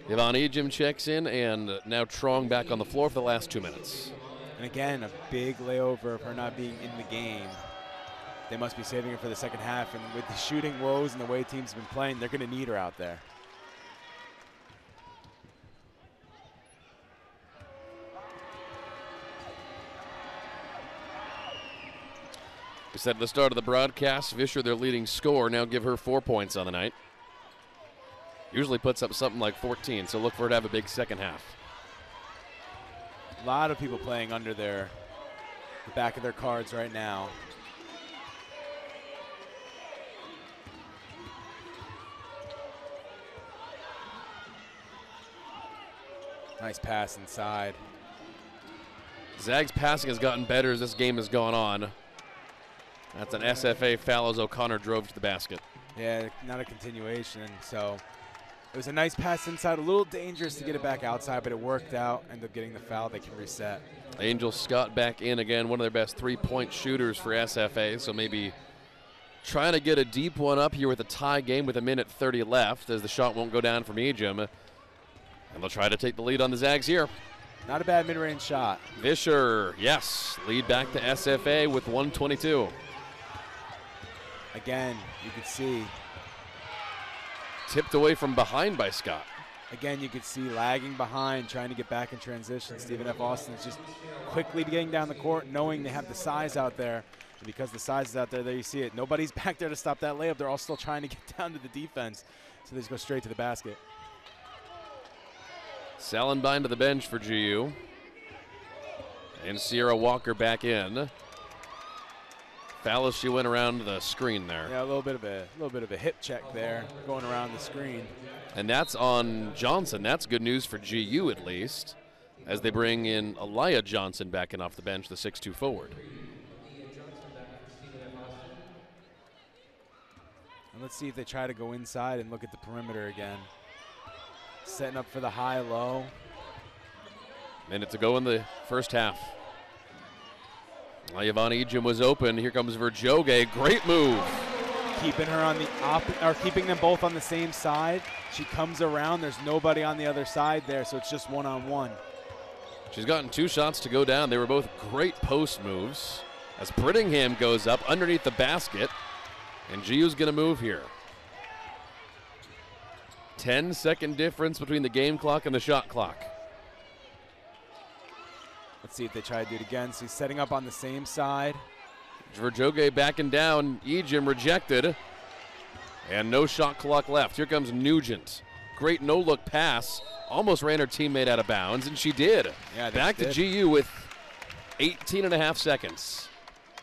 Yvonne Ejim checks in, and now Trong back on the floor for the last 2 minutes. And again, a big layover of her not being in the game. They must be saving her for the second half, and with the shooting woes and the way teams have been playing, they're going to need her out there. We said at the start of the broadcast, Vischer, their leading scorer, now give her 4 points on the night. Usually puts up something like 14, so look for her to have a big second half. A lot of people playing under the back of their cards right now. Nice pass inside. Zags passing has gotten better as this game has gone on. That's an SFA foul as O'Connor drove to the basket. Yeah, not a continuation, so it was a nice pass inside, a little dangerous to get it back outside, but it worked out. Ended up getting the foul, they can reset. Angel Scott back in again, one of their best three-point shooters for SFA, so maybe trying to get a deep one up here with a tie game with 1:30 left as the shot won't go down from Ejim. And they'll try to take the lead on the Zags here. Not a bad mid-range shot. Vischer, yes, lead back to SFA with 1:22. Again, you could see. Tipped away from behind by Scott. Again, you could see lagging behind, trying to get back in transition. Stephen F. Austin is just quickly getting down the court, knowing they have the size out there. And because the size is out there, you see it. Nobody's back there to stop that layup. They're all still trying to get down to the defense. So they just go straight to the basket. Salenbein to the bench for GU. And Sierra Walker back in. Foul as she went around the screen there. Yeah, a little bit of a hip check there, going around the screen. And that's on Johnson. That's good news for GU at least, as they bring in Aliyah Johnson back in off the bench, the 6'2" forward. And let's see if they try to go inside and look at the perimeter again. Setting up for the high-low. Minute to go in the first half. Yvonne Ejim was open. Here comes Verjoge. Great move. Keeping her on the keeping them both on the same side. She comes around. There's nobody on the other side there, so it's just one-on-one. She's gotten 2 shots to go down. They were both great post moves. As Brittingham goes up underneath the basket, and GU's going to move here. 10-second difference between the game clock and the shot clock. Let's see if they try to do it again. So he's setting up on the same side. Verjoge backing down. Ejim rejected. And no shot clock left. Here comes Nugent. Great no-look pass. Almost ran her teammate out of bounds, and she did. Yeah, back to GU with 18.5 seconds.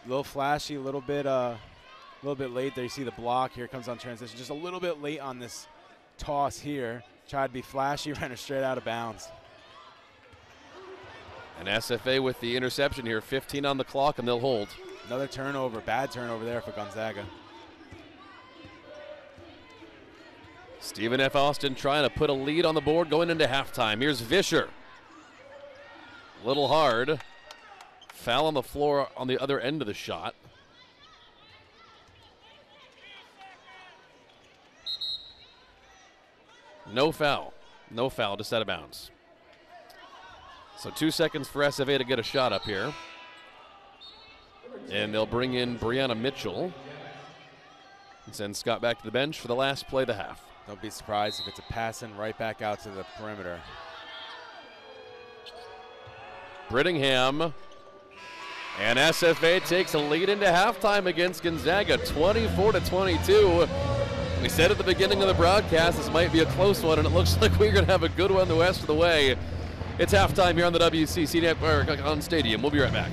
A little flashy, a little bit late there. You see the block. Here comes on transition. Just a little bit late on this toss here. Tried to be flashy, ran her straight out of bounds. And SFA with the interception here, 15 on the clock, and they'll hold. Another turnover, bad turnover there for Gonzaga. Stephen F. Austin trying to put a lead on the board going into halftime. Here's Vischer. A little hard. Foul on the floor on the other end of the shot. No foul. No foul, just out of bounds. So 2 seconds for SFA to get a shot up here. And they'll bring in Brianna Mitchell and send Scott back to the bench for the last play of the half. Don't be surprised if it's a passing right back out to the perimeter. Brittingham. And SFA takes a lead into halftime against Gonzaga, 24-22. We said at the beginning of the broadcast this might be a close one, and it looks like we're going to have a good one the rest of the way. It's halftime here on the WCC Network on Stadium. We'll be right back.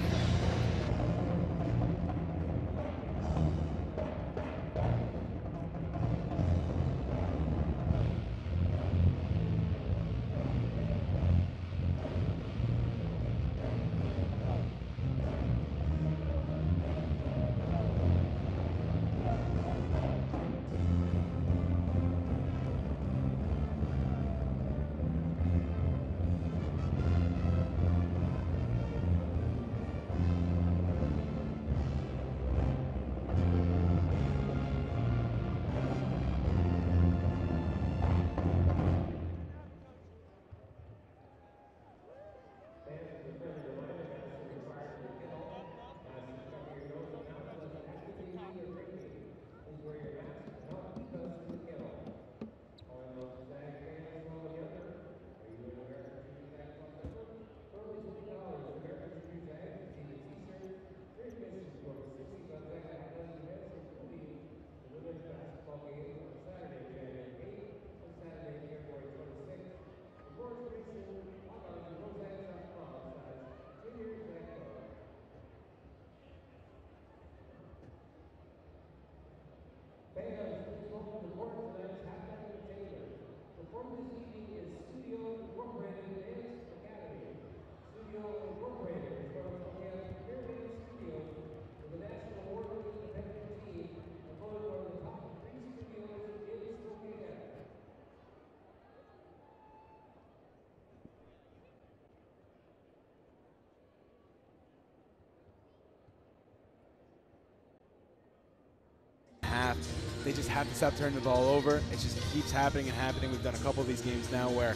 They just have to stop turning the ball over. It just keeps happening and happening. We've done a couple of these games now where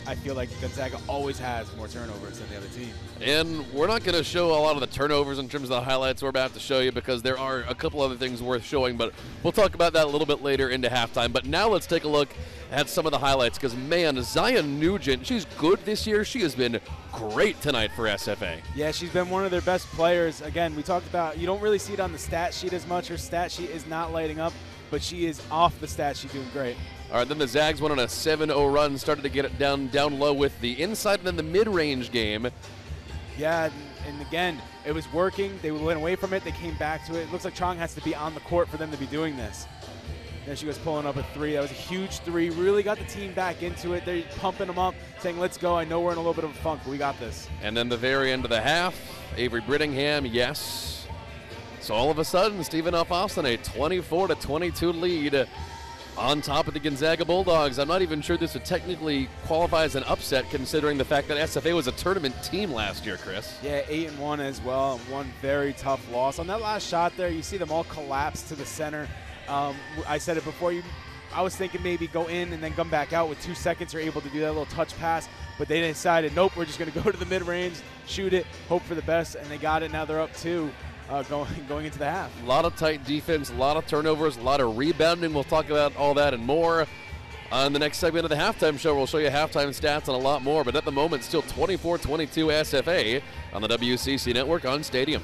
I feel like Gonzaga always has more turnovers than the other team. And we're not going to show a lot of the turnovers in terms of the highlights we're about to show you because there are a couple other things worth showing, but we'll talk about that a little bit later into halftime. But now let's take a look at some of the highlights because, man, Zion Nugent, she's good this year. She has been great tonight for SFA. Yeah, she's been one of their best players. Again, we talked about, you don't really see it on the stat sheet as much. Her stat sheet is not lighting up, but she is off the stat sheet doing great. All right, then the Zags went on a 7-0 run, started to get it down low with the inside and then the mid-range game. Yeah, and again, it was working. They went away from it. They came back to it. It looks like Chong has to be on the court for them to be doing this. There she was pulling up a three. That was a huge three. Really got the team back into it. They're pumping them up, saying, let's go. I know we're in a little bit of a funk, but we got this. And then the very end of the half, Avery Brittingham, yes. So all of a sudden, Stephen F. Austin, a 24-22 lead on top of the Gonzaga Bulldogs. I'm not even sure this would technically qualify as an upset considering the fact that SFA was a tournament team last year, Chris. Yeah, 8-1 as well. One very tough loss. On that last shot there, you see them all collapse to the center. I said it before. I was thinking maybe go in and then come back out with 2 seconds. You're able to do that little touch pass, but they decided, nope, we're just going to go to the mid-range, shoot it, hope for the best, and they got it. Now they're up 2. Going into the half. A lot of tight defense, a lot of turnovers, a lot of rebounding. We'll talk about all that and more on the next segment of the halftime show. We'll show you halftime stats and a lot more, but at the moment, still 24-22 SFA on the WCC Network on Stadium.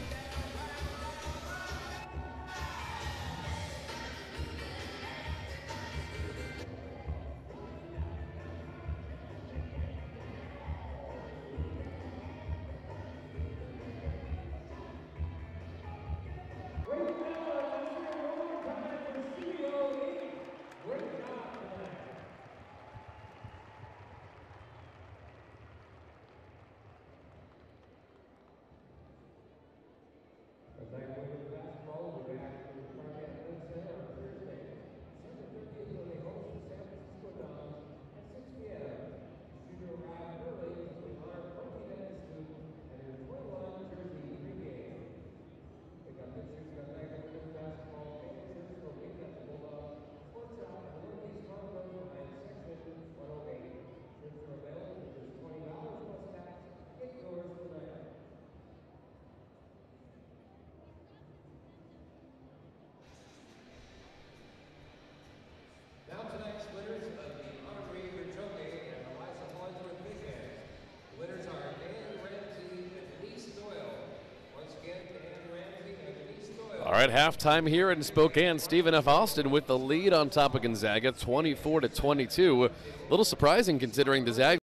All right, halftime here in Spokane. Stephen F. Austin with the lead on top of Gonzaga, 24-22. A little surprising considering the Zags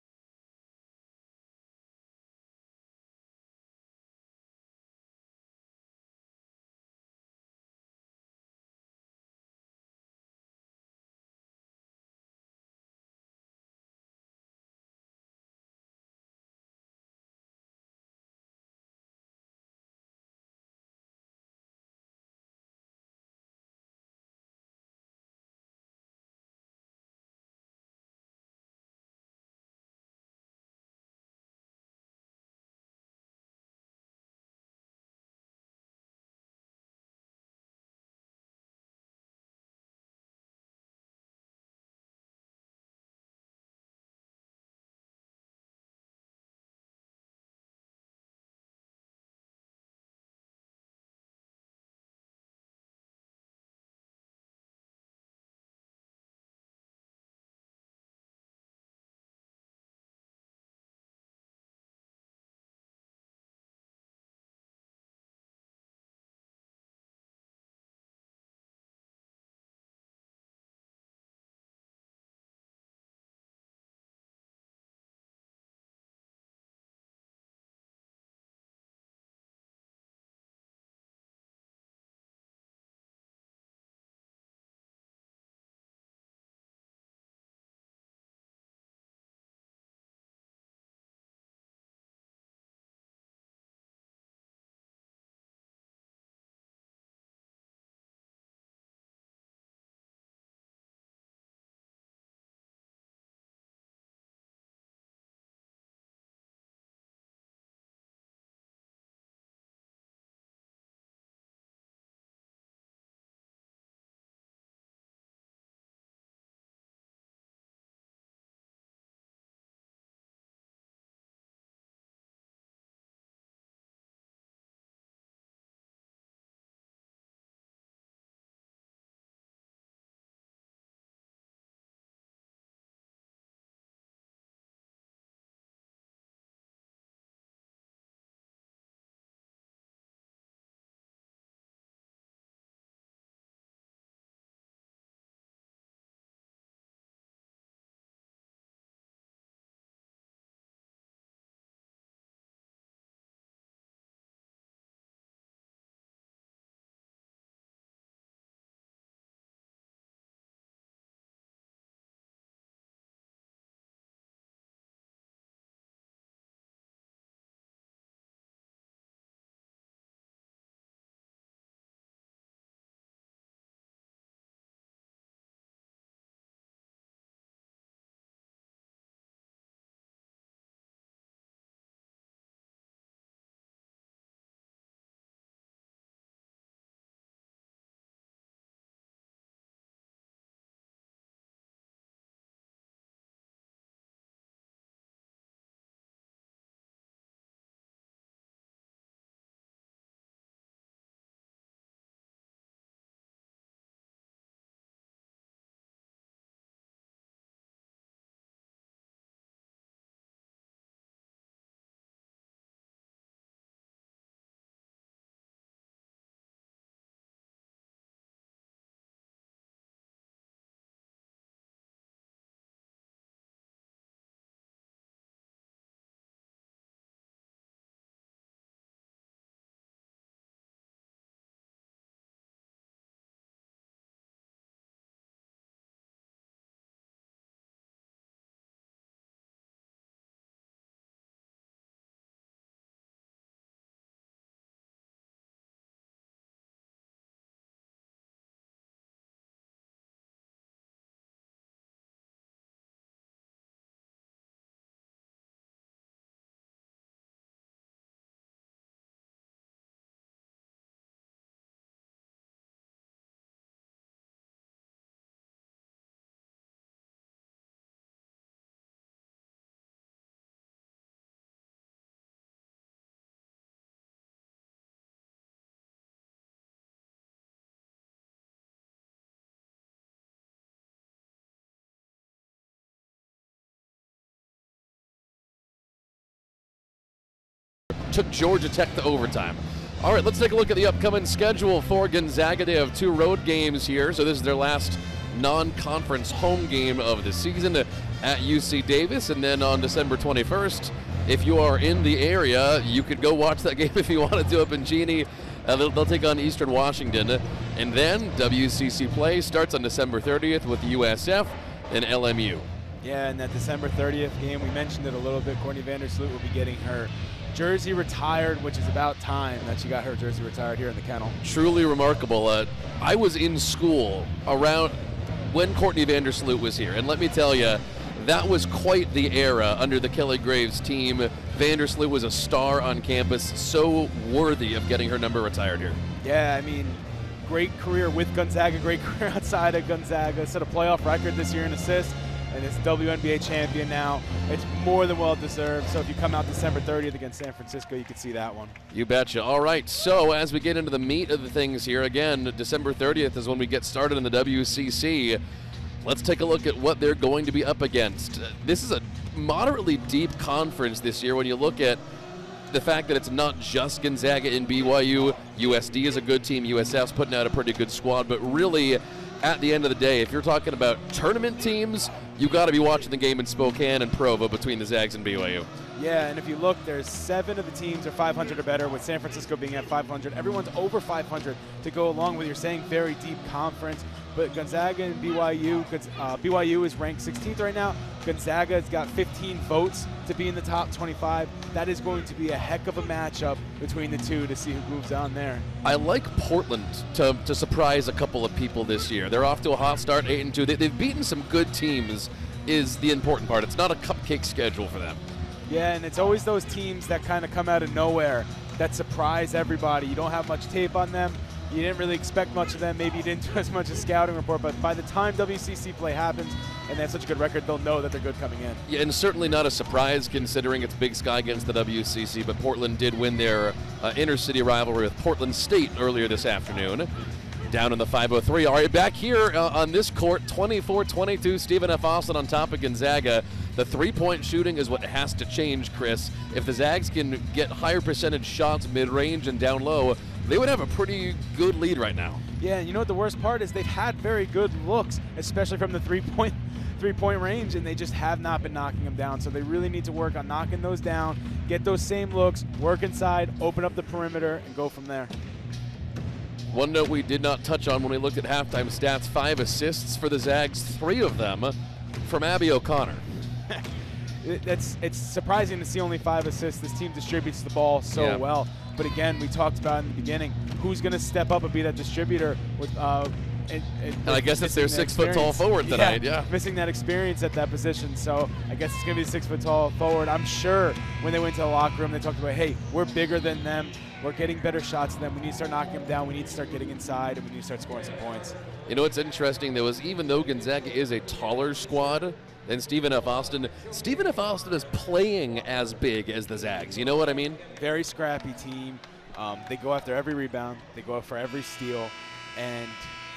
took Georgia Tech to overtime. All right, let's take a look at the upcoming schedule for Gonzaga. They have 2 road games here, so this is their last non-conference home game of the season at UC Davis, and then on December 21st, if you are in the area, you could go watch that game if you wanted to up in Genie. They'll take on Eastern Washington, and then WCC play starts on December 30th with USF and LMU. Yeah, and that December 30th game, we mentioned it a little bit, Courtney Vandersloot will be getting her jersey retired, which is about time that she got her jersey retired here in the kennel. Truly remarkable. I was in school around when Courtney Vandersloot was here, and let me tell you, that was quite the era under the Kelly Graves team. Vandersloot was a star on campus, so worthy of getting her number retired here. Yeah, I mean, great career with Gonzaga, great career outside of Gonzaga. Set a playoff record this year in assists, and it's WNBA champion now. It's more than well deserved. So if you come out December 30th against San Francisco, you can see that one. You betcha. All right, so as we get into the meat of the things here, again, December 30th is when we get started in the WCC. Let's take a look at what they're going to be up against. This is a moderately deep conference this year when you look at the fact that it's not just Gonzaga and BYU. USD is a good team. USF's putting out a pretty good squad, but really, at the end of the day, if you're talking about tournament teams, you got to be watching the game in Spokane and Provo between the Zags and BYU. Yeah, and if you look, there's 7 of the teams are 500 or better, with San Francisco being at 500. Everyone's over 500 to go along with your saying very deep conference. But Gonzaga and BYU, BYU is ranked 16th right now. Gonzaga has got 15 votes to be in the top 25. That is going to be a heck of a matchup between the two to see who moves on there. I like Portland to surprise a couple of people this year. They're off to a hot start, 8-2. They've beaten some good teams is the important part. It's not a cupcake schedule for them. Yeah, and it's always those teams that kind of come out of nowhere that surprise everybody. You don't have much tape on them. You didn't really expect much of them. Maybe you didn't do as much as scouting report, but by the time WCC play happens and they have such a good record, they'll know that they're good coming in. Yeah, and certainly not a surprise considering it's Big Sky against the WCC, but Portland did win their inter-city rivalry with Portland State earlier this afternoon. Down in the 503. All right, back here on this court, 24-22, Stephen F. Austin on top of Gonzaga. The three-point shooting is what has to change, Chris. If the Zags can get higher percentage shots mid-range and down low, they would have a pretty good lead right now. Yeah, and you know what the worst part is? They've had very good looks, especially from the three-point range, and they just have not been knocking them down. So they really need to work on knocking those down, get those same looks, work inside, open up the perimeter, and go from there. One note we did not touch on when we looked at halftime stats, 5 assists for the Zags, 3 of them from Abby O'Connor. It's surprising to see only 5 assists. This team distributes the ball so well. But again, we talked about in the beginning, who's going to step up and be that distributor with and I guess it's their 6-foot-tall forward tonight, missing that experience at that position. So I guess it's going to be a 6-foot-tall forward. I'm sure when they went to the locker room, they talked about, hey, we're bigger than them. We're getting better shots than them. We need to start knocking them down. We need to start getting inside, and we need to start scoring some points. You know what's interesting, though, is even though Gonzaga is a taller squad than Stephen F. Austin is playing as big as the Zags. You know what I mean? Very scrappy team. They go after every rebound. They go for every steal, and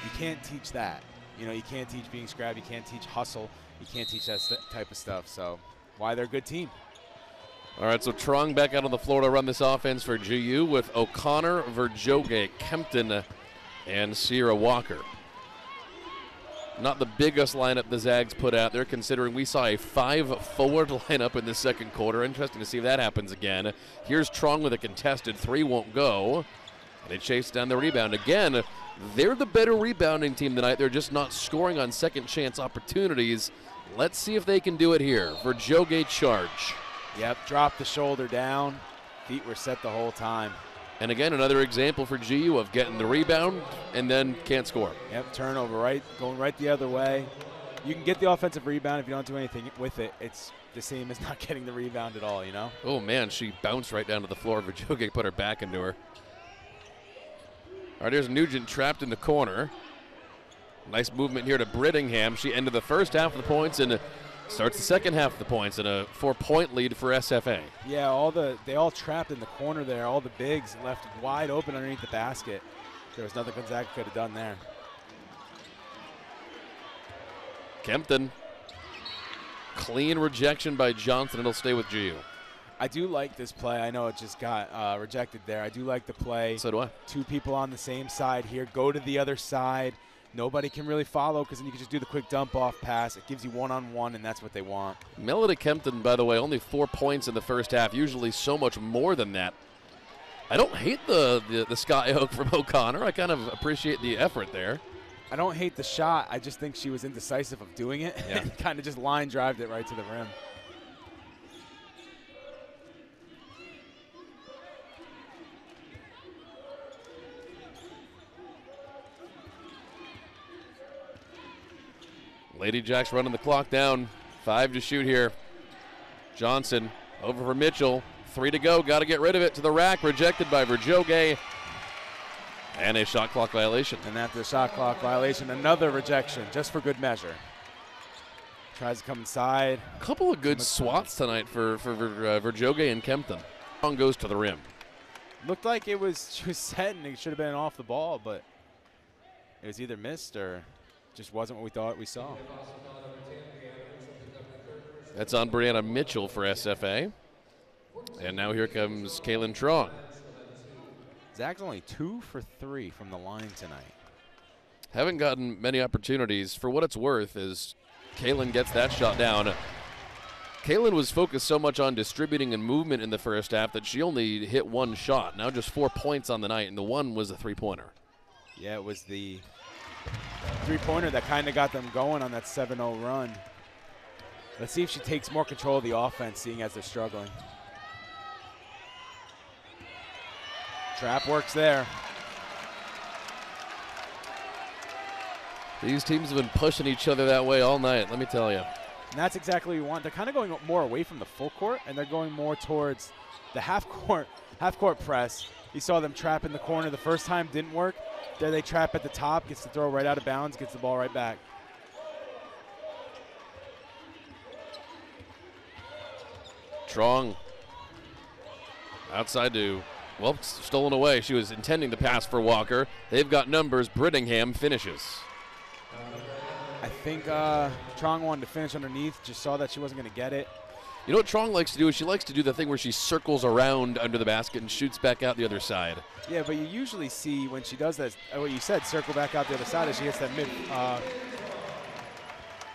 you can't teach that. You know, you can't teach being scrappy. You can't teach hustle. You can't teach that type of stuff. So why they're a good team. All right, so Trong back out on the floor to run this offense for GU with O'Connor, Verjoge, Kempton, and Sierra Walker. Not the biggest lineup the Zags put out there, considering we saw a 5-forward lineup in the second quarter. Interesting to see if that happens again. Here's Trong with a contested 3, won't go. They chase down the rebound. Again, they're the better rebounding team tonight. They're just not scoring on second chance opportunities. Let's see if they can do it here. Verjoge charge. Yep, drop the shoulder down. Feet were set the whole time. And again, another example for GU of getting the rebound and then can't score. Yep, turnover, going right the other way. You can get the offensive rebound if you don't do anything with it. It's the same as not getting the rebound at all, you know? Oh, man, she bounced right down to the floor. Verjoge put her back into her. All right, here's Nugent trapped in the corner. Nice movement here to Brittingham. She ended the first half of the points and starts the second half of the points, and a 4-point lead for SFA. Yeah, they all trapped in the corner there. All the bigs left wide open underneath the basket. There was nothing Gonzaga could have done there. Kempton. Clean rejection by Johnson. It'll stay with GU. I do like this play. I know it just got rejected there. I do like the play. So do I. 2 people on the same side here. Go to the other side. Nobody can really follow because then you can just do the quick dump-off pass. It gives you one-on-one, and that's what they want. Melody Kempton, by the way, only 4 points in the first half. Usually so much more than that. I don't hate the skyhook from O'Connor. I kind of appreciate the effort there. I don't hate the shot. I just think she was indecisive of doing it and kind of just line drived it right to the rim. Lady Jacks running the clock down. 5 to shoot here. Johnson over for Mitchell. 3 to go. Got to get rid of it to the rack. Rejected by Verjoge. And a shot clock violation. And after the shot clock violation, another rejection just for good measure. Tries to come inside. A couple of good swats tonight for Verjoge and Kempton. Strong goes to the rim. Looked like she was set and it should have been off the ball, but it was either missed or just wasn't what we thought we saw. That's on Brianna Mitchell for SFA. And now here comes Kaylin Trong. Zach's only 2 for 3 from the line tonight. Haven't gotten many opportunities. For what it's worth, as Kaylin gets that shot down. Kaylin was focused so much on distributing and movement in the first half that she only hit 1 shot. Now just 4 points on the night, and the one was a 3-pointer. Yeah, it was the 3-pointer that kind of got them going on that 7-0 run. Let's see if she takes more control of the offense, seeing as they're struggling. Trap works there. These teams have been pushing each other that way all night, let me tell you. And that's exactly what we want. They're kind of going more away from the full court, and they're going more towards the half court press. You saw them trap in the corner the first time, didn't work. There they trap at the top, gets the throw right out of bounds, gets the ball right back. Trong outside to, well, stolen away. She was intending to pass for Walker. They've got numbers. Brittingham finishes. I think Trong wanted to finish underneath, just saw that she wasn't going to get it. You know what Trong likes to do is she likes to do the thing where she circles around under the basket and shoots back out the other side. Yeah, but you usually see when she does that, what you said, circle back out the other side, as she hits that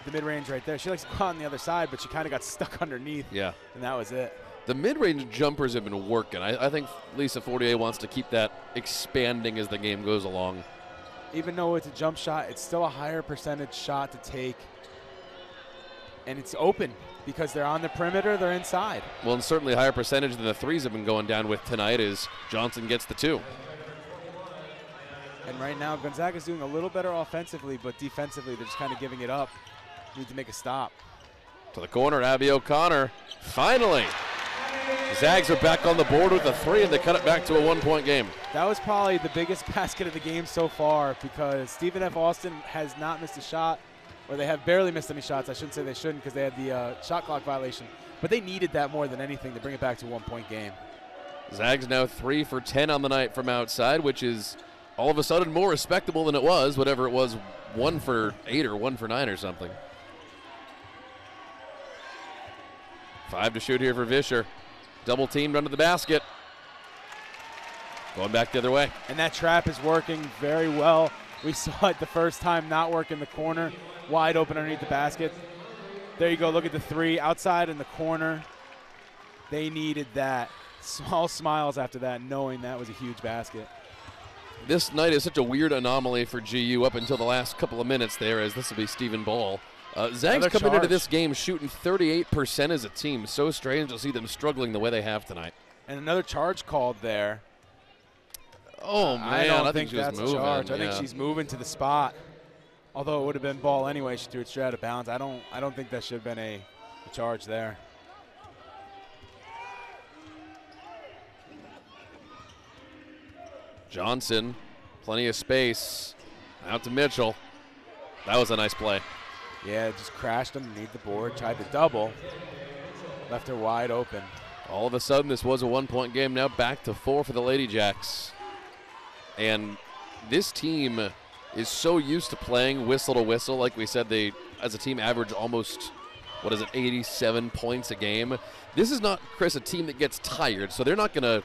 the mid-range right there. She likes to go on the other side, but she kind of got stuck underneath. Yeah. And that was it. The mid-range jumpers have been working. I think Lisa Fortier wants to keep that expanding as the game goes along. Even though it's a jump shot, it's still a higher percentage shot to take. And it's open because they're on the perimeter, they're inside. Well, and certainly a higher percentage than the threes have been going down with tonight as Johnson gets the 2. And right now, Gonzaga's doing a little better offensively, but defensively, they're just kind of giving it up. Need to make a stop. To the corner, Abby O'Connor. Finally, the Zags are back on the board with a 3, and they cut it back to a 1-point game. That was probably the biggest basket of the game so far because Stephen F. Austin has not missed a shot, or they have barely missed any shots. I shouldn't say they shouldn't because they had the shot clock violation. But they needed that more than anything to bring it back to a 1-point game. Zags now 3 for 10 on the night from outside, which is all of a sudden more respectable than it was, whatever it was, 1 for 8 or 1 for 9 or something. 5 to shoot here for Vischer. Double teamed under the basket. Going back the other way. And that trap is working very well. We saw it the first time not work in the corner. Wide open underneath the basket. There you go. Look at the 3 outside in the corner. They needed that. Small smiles after that, knowing that was a huge basket. This night is such a weird anomaly for GU up until the last couple of minutes there, as this will be Stephen Ball. Zags coming into this game shooting 38% as a team. So strange to see them struggling the way they have tonight. And another charge called there. Oh, man, I think she was that's moving. A charge. I think she's moving to the spot. Although it would have been ball anyway, she threw it straight out of bounds. I don't think that should have been a charge there. Johnson, plenty of space. Out to Mitchell. That was a nice play. Yeah, just crashed underneath the board, tried to double, left her wide open. All of a sudden, this was a 1-point game. Now back to 4 for the Lady Jacks. And this team is so used to playing whistle to whistle. Like we said, they, as a team, average almost what is it, 87 points a game. This is not, Chris, a team that gets tired, so they're not going to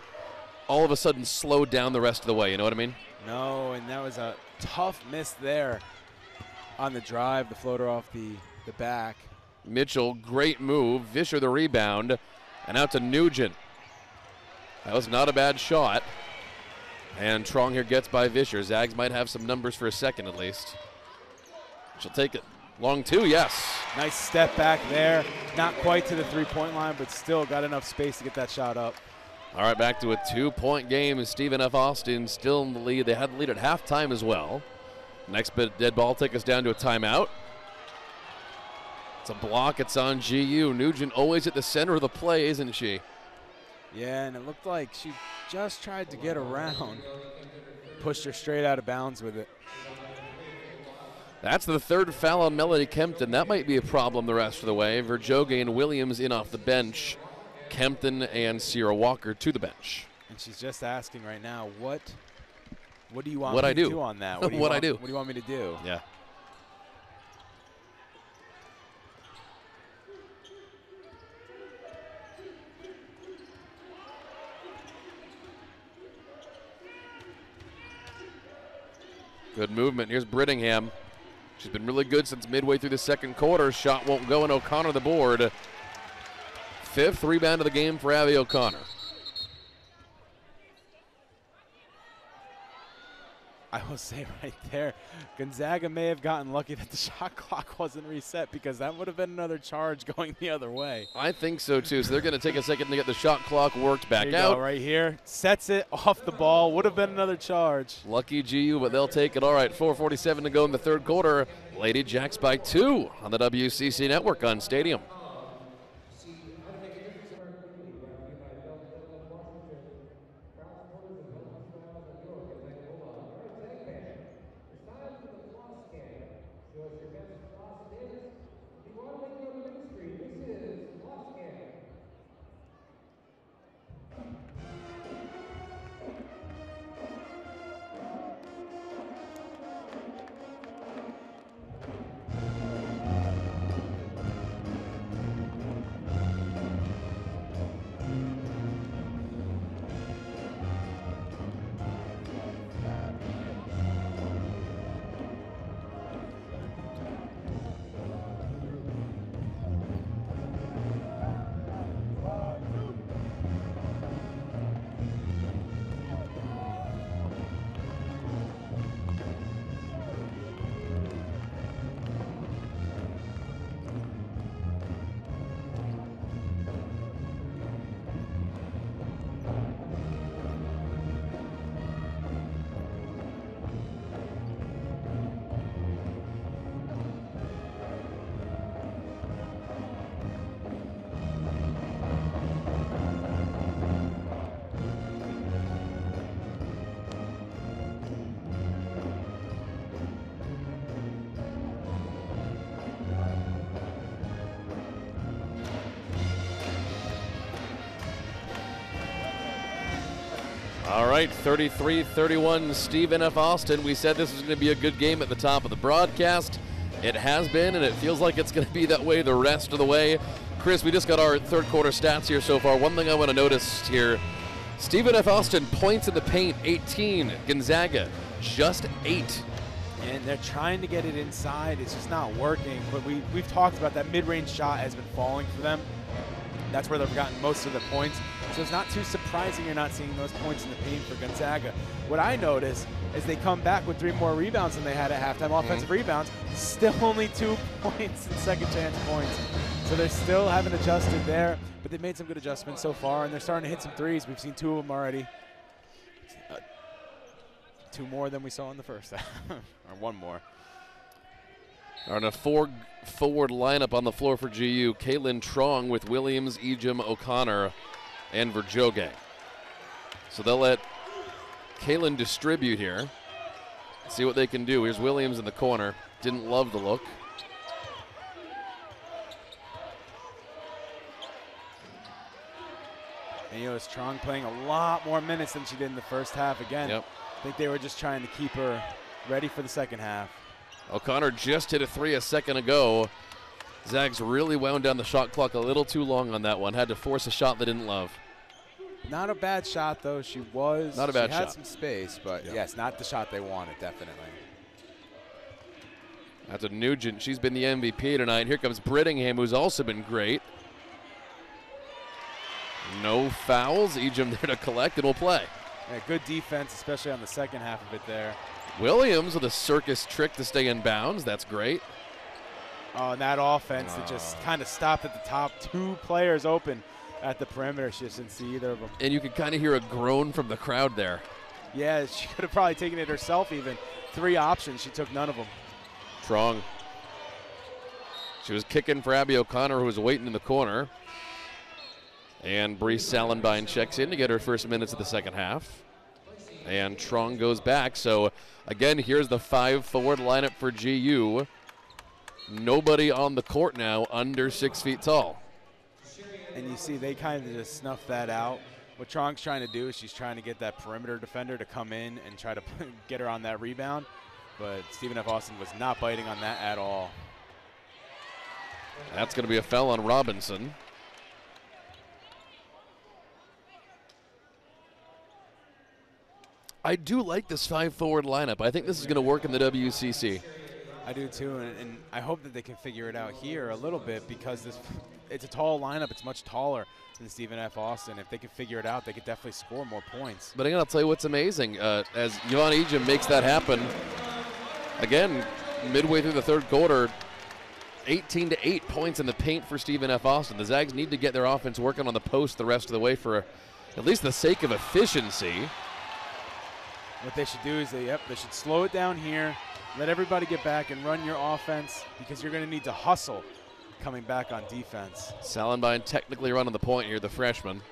all of a sudden slow down the rest of the way, you know what I mean? No, and that was a tough miss there on the drive, the floater off the back. Mitchell, great move. Vischer the rebound, and out to Nugent. That was not a bad shot. And Trong here gets by Vischer. Zags might have some numbers for a second at least. She'll take it. Long two, yes. Nice step back there. Not quite to the three-point line, but still got enough space to get that shot up. All right, back to a 2-point game. Stephen F. Austin still in the lead. They had the lead at halftime as well. Next bit dead ball take us down to a timeout. It's a block. It's on GU. Nugent always at the center of the play, isn't she? Yeah, and it looked like she just tried to get around. Pushed her straight out of bounds with it. That's the third foul on Melody Kempton. That might be a problem the rest of the way. Verjoge and Williams in off the bench. Kempton and Sierra Walker to the bench. And she's just asking right now, what do you want me to do on that? What do you What do you want me to do? Yeah. Good movement. Here's Brittingham. She's been really good since midway through the second quarter. Shot won't go, and O'Connor the board. Fifth rebound of the game for Abby O'Connor. I will say right there, Gonzaga may have gotten lucky that the shot clock wasn't reset, because that would have been another charge going the other way. I think so too. So they're going to take a second to get the shot clock worked back out. Go, right here. Sets it off the ball. Would have been another charge. Lucky GU, but they'll take it. All right, 4:47 to go in the third quarter. Lady Jacks by 2 on the WCC network on Stadium. All right, 33-31, Stephen F. Austin. We said this was going to be a good game at the top of the broadcast. It has been, and it feels like it's going to be that way the rest of the way. Chris, we just got our third quarter stats here so far. One thing I want to notice here, Stephen F. Austin points in the paint, 18. Gonzaga, just 8. And they're trying to get it inside. It's just not working. But we've talked about that mid-range shot has been falling for them. That's where they've gotten most of their points. So it's not too surprising you're not seeing those points in the paint for Gonzaga. What I notice is they come back with 3 more rebounds than they had at halftime, offensive rebounds, still only 2 points in second chance points. So they still haven't adjusted there, but they've made some good adjustments so far, and they're starting to hit some threes. We've seen 2 of them already. 2 more than we saw in the first half, or 1 more. On a 4-forward lineup on the floor for GU, Caitlin Trong with Williams, Ejim, O'Connor, and Verjoge. So they'll let Caitlin distribute here. See what they can do. Here's Williams in the corner. Didn't love the look. And you know, Trong playing a lot more minutes than she did in the first half again. Yep. I think they were just trying to keep her ready for the second half. O'Connor just hit a 3 a second ago. Zags really wound down the shot clock a little too long on that one. Had to force a shot they didn't love. Not a bad shot, though. She was. Not a bad shot. shot. She had some space, but yes, not the shot they wanted, definitely. That's a Nugent. She's been the MVP tonight. Here comes Brittingham, who's also been great. No fouls. Ejim there to collect, and will play. Yeah, good defense, especially on the second half of it there. Williams with a circus trick to stay in bounds. That's great. Oh, and that offense that just kind of stopped at the top. 2 players open at the perimeter. She just didn't see either of them. And you could kind of hear a groan from the crowd there. Yeah, she could have probably taken it herself even. 3 options. She took none of them. Strong. She was kicking for Abby O'Connor, who was waiting in the corner. And Bree Salenbine checks in to get her first minutes of the second half. And Trong goes back. So, again, here's the 5-forward lineup for GU. Nobody on the court now under 6 feet tall. And you see they kind of just snuffed that out. What Trong's trying to do is she's trying to get that perimeter defender to come in and try to get her on that rebound. But Stephen F. Austin was not biting on that at all. That's going to be a foul on Robinson. I do like this 5-forward lineup. I think this is going to work in the WCC. I do too, and I hope that they can figure it out here a little bit because it's a tall lineup. It's much taller than Stephen F. Austin. If they can figure it out, they could definitely score more points. But again, I'll tell you what's amazing. As Yvonne Ejim makes that happen, again, midway through the third quarter, 18 to 8 points in the paint for Stephen F. Austin. The Zags need to get their offense working on the post the rest of the way for at least the sake of efficiency. What they should do is they should slow it down here, let everybody get back and run your offense because you're going to need to hustle coming back on defense. Salenbine technically running the point here, the freshman.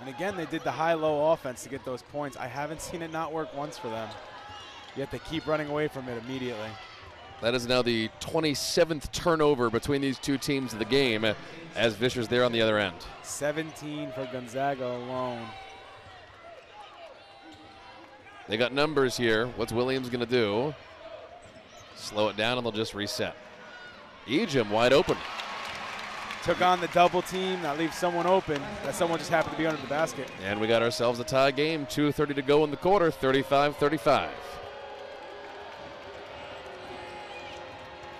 And again, they did the high-low offense to get those points. I haven't seen it not work once for them, yet they keep running away from it immediately. That is now the 27th turnover between these two teams of the game as Vischer's there on the other end. 17 for Gonzaga alone. They got numbers here. What's Williams going to do? Slow it down and they'll just reset. Ejim wide open. Took on the double team. That leaves someone open. That someone just happened to be under the basket. And we got ourselves a tie game. 2:30 to go in the quarter, 35-35.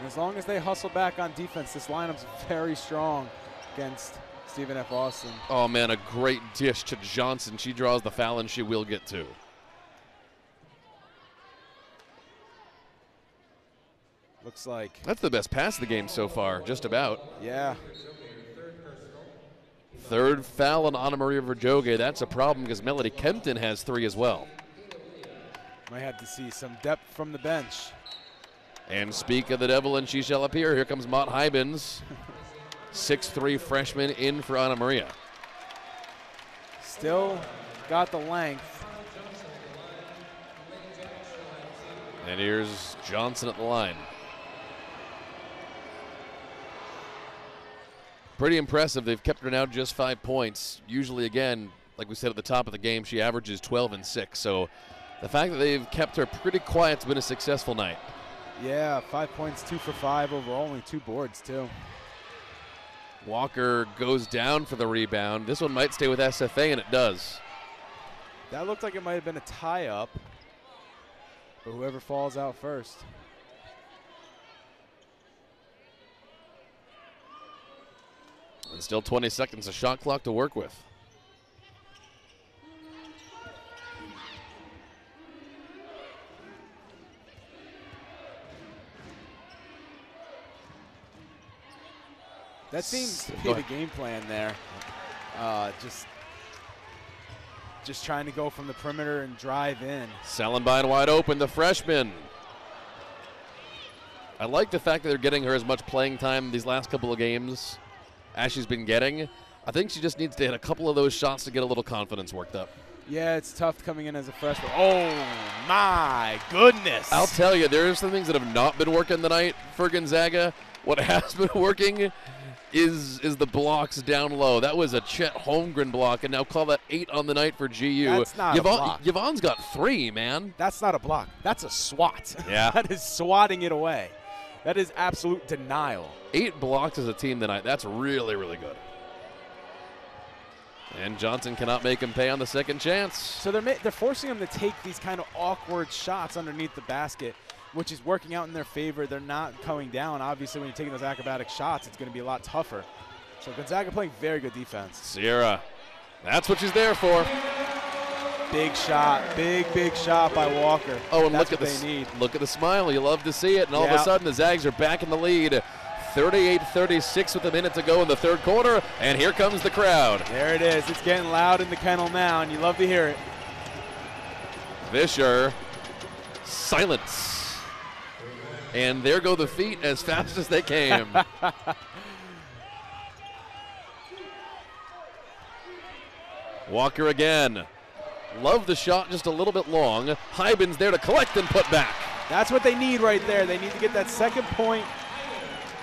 As long as they hustle back on defense, this lineup's very strong against Stephen F. Austin. Oh, man, a great dish to Johnson. She draws the foul, and she will get 2. Looks like. That's the best pass of the game so far, just about. Yeah. Third foul on Anna Maria Verjoge. That's a problem because Melody Kempton has 3 as well. Might have to see some depth from the bench. And speak of the devil, and she shall appear. Here comes Mott Hybens, 6'3" freshman in for Anna Maria. Still got the length. And here's Johnson at the line. Pretty impressive. They've kept her now just 5 points. Usually, again, like we said at the top of the game, she averages 12 and 6. So the fact that they've kept her pretty quiet has been a successful night. Yeah, 5 points, 2 for 5 overall, only 2 boards too. Walker goes down for the rebound. This one might stay with SFA, and it does. That looked like it might have been a tie-up, but whoever falls out first. And still 20 seconds of shot clock to work with. That seems to be the game plan there. Just trying to go from the perimeter and drive in. Salenbine wide open, the freshman. I like the fact that they're getting her as much playing time these last couple of games as she's been getting. I think she just needs to hit a couple of those shots to get a little confidence worked up. Yeah, it's tough coming in as a freshman. Oh, my goodness. I'll tell you, there are some things that have not been working tonight for Gonzaga. What has been working is the blocks down low. That was a Chet Holmgren block, and now call that 8 on the night for GU. That's not a block. Yvonne's got 3, man. That's not a block. That's a swat. Yeah. That is swatting it away. That is absolute denial. 8 blocks as a team tonight. That's really, really good. And Johnson cannot make him pay on the second chance. So they're forcing him to take these kind of awkward shots underneath the basket, which is working out in their favor. They're not coming down. Obviously, when you're taking those acrobatic shots, it's going to be a lot tougher. So Gonzaga playing very good defense. Sierra, that's what she's there for. Big shot, big shot by Walker. Oh, and that's look at what they need. Look at the smile. You love to see it. And all of a sudden, the Zags are back in the lead. 38-36 with a minute to go in the third quarter. And here comes the crowd. There it is. It's getting loud in the kennel now, and you love to hear it. Vischer, silence. And there go the feet as fast as they came. Walker again. Love the shot, just a little bit long. Hyben's there to collect and put back. That's what they need right there. They need to get that second point,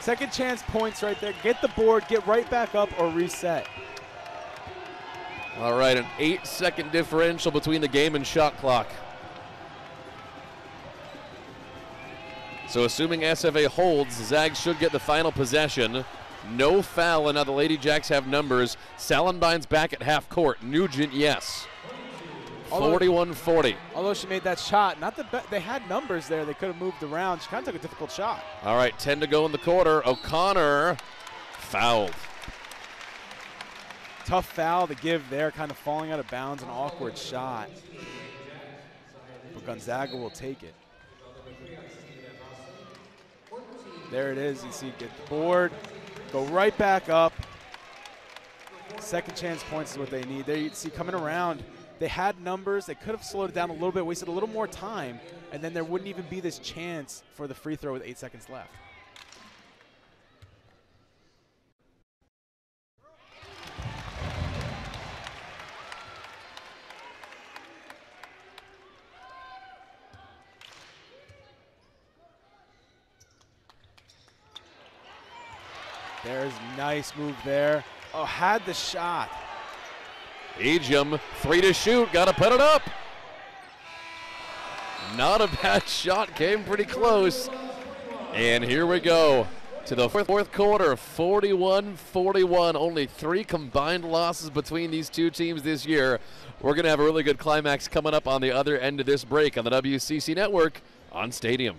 second chance points right there. Get the board, get right back up, or reset. All right, an 8-second differential between the game and shot clock. So assuming SFA holds, Zags should get the final possession. No foul, and now the Lady Jacks have numbers. Salenbine's back at half court. Nugent, yes. 41-40. Although she made that shot, they had numbers there. They could have moved around. She kind of took a difficult shot. All right, 10 to go in the quarter. O'Connor fouled. Tough foul to give there, kind of falling out of bounds, an awkward shot. But Gonzaga will take it. There it is. You see, get the board, go right back up. Second chance points is what they need. There you see coming around. They had numbers. They could have slowed it down a little bit, wasted a little more time, and then there wouldn't even be this chance for the free throw with 8 seconds left. There's nice move there. Oh, had the shot. Ejim, 3 to shoot, got to put it up. Not a bad shot, came pretty close. And here we go to the fourth quarter, 41-41. Only 3 combined losses between these two teams this year. We're going to have a really good climax coming up on the other end of this break on the WCC Network on Stadium.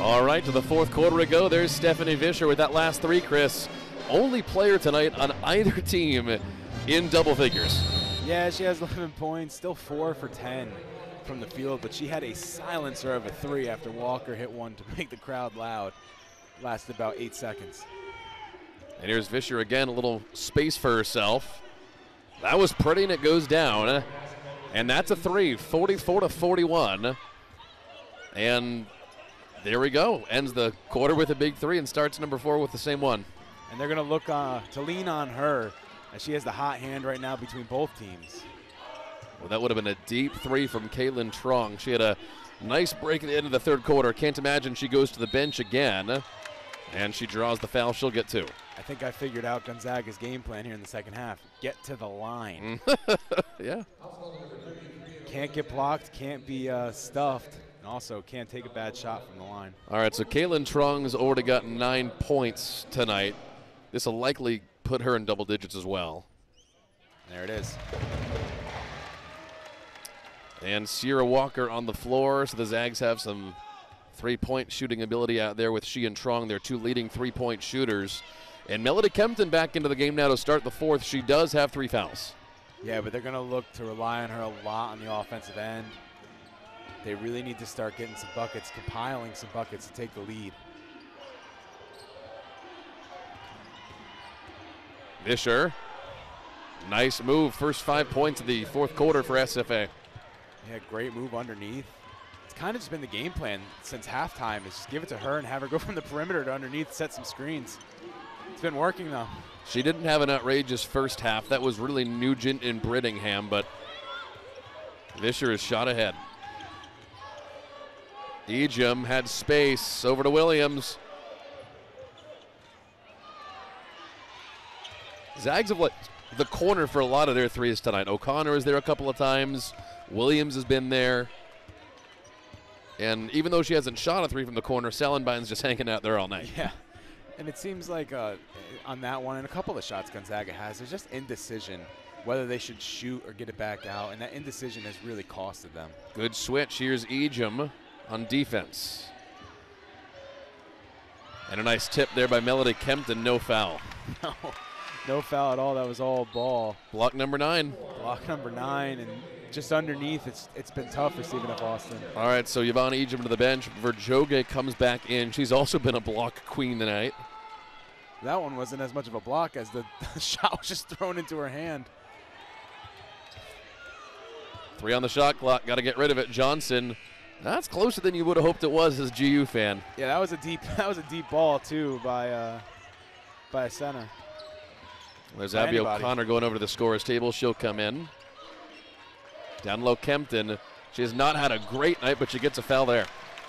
All right, to the fourth quarter we go. There's Stephanie Vischer with that last 3, Chris. Only player tonight on either team in double figures. Yeah, she has 11 points, still 4 for 10. from the field, but she had a silencer of a 3 after Walker hit one to make the crowd loud. Lasted about 8 seconds. And here's Vischer again, a little space for herself. That was pretty, and it goes down. And that's a 3, 44-41. And there we go. Ends the quarter with a big 3 and starts number 4 with the same one. And they're going to look to lean on her, as she has the hot hand right now between both teams. Well, that would have been a deep 3 from Caitlin Trong. She had a nice break at the end of the third quarter. Can't imagine she goes to the bench again. And she draws the foul. She'll get 2. I think I figured out Gonzaga's game plan here in the second half. Get to the line. Yeah. Can't get blocked, can't be stuffed, and also can't take a bad shot from the line. All right, so Caitlin Trung's already got 9 points tonight. This will likely put her in double digits as well. There it is. And Sierra Walker on the floor, so the Zags have some three-point shooting ability out there with she and Trong, their 2 leading three-point shooters. And Melody Kempton back into the game now to start the 4th. She does have 3 fouls. Yeah, but they're going to look to rely on her a lot on the offensive end. They really need to start getting some buckets, compiling some buckets to take the lead. Vischer, nice move. First 5 points of the 4th quarter for SFA. Yeah, great move underneath. It's kind of just been the game plan since halftime, is just give it to her and have her go from the perimeter to underneath, set some screens. It's been working, though. She didn't have an outrageous first half. That was really Nugent and Brittingham, but Vischer is shot ahead. Ejim had space over to Williams. Zags have let the corner for a lot of their threes tonight. O'Connor is there a couple of times. Williams has been there. And even though she hasn't shot a 3 from the corner, Salenbein's just hanging out there all night. Yeah. And it seems like on that one and a couple of shots Gonzaga has, there's just indecision whether they should shoot or get it back out, and that indecision has really costed them. Good switch. Here's Ejim on defense. And a nice tip there by Melody Kempton. No foul. No foul at all. That was all ball. Block number 9. Block number 9, and just underneath, it's been tough for Stephen F. Austin. All right, so Yvonne Ejim to the bench. Verjoge comes back in. She's also been a block queen tonight. That one wasn't as much of a block as the shot was just thrown into her hand. 3 on the shot clock. Got to get rid of it. Johnson. That's closer than you would have hoped it was as a GU fan. Yeah, that was a deep ball too by a center. There's Abby O'Connor going over to the scorer's table. She'll come in. Down low, Kempton. She has not had a great night, but she gets a foul there.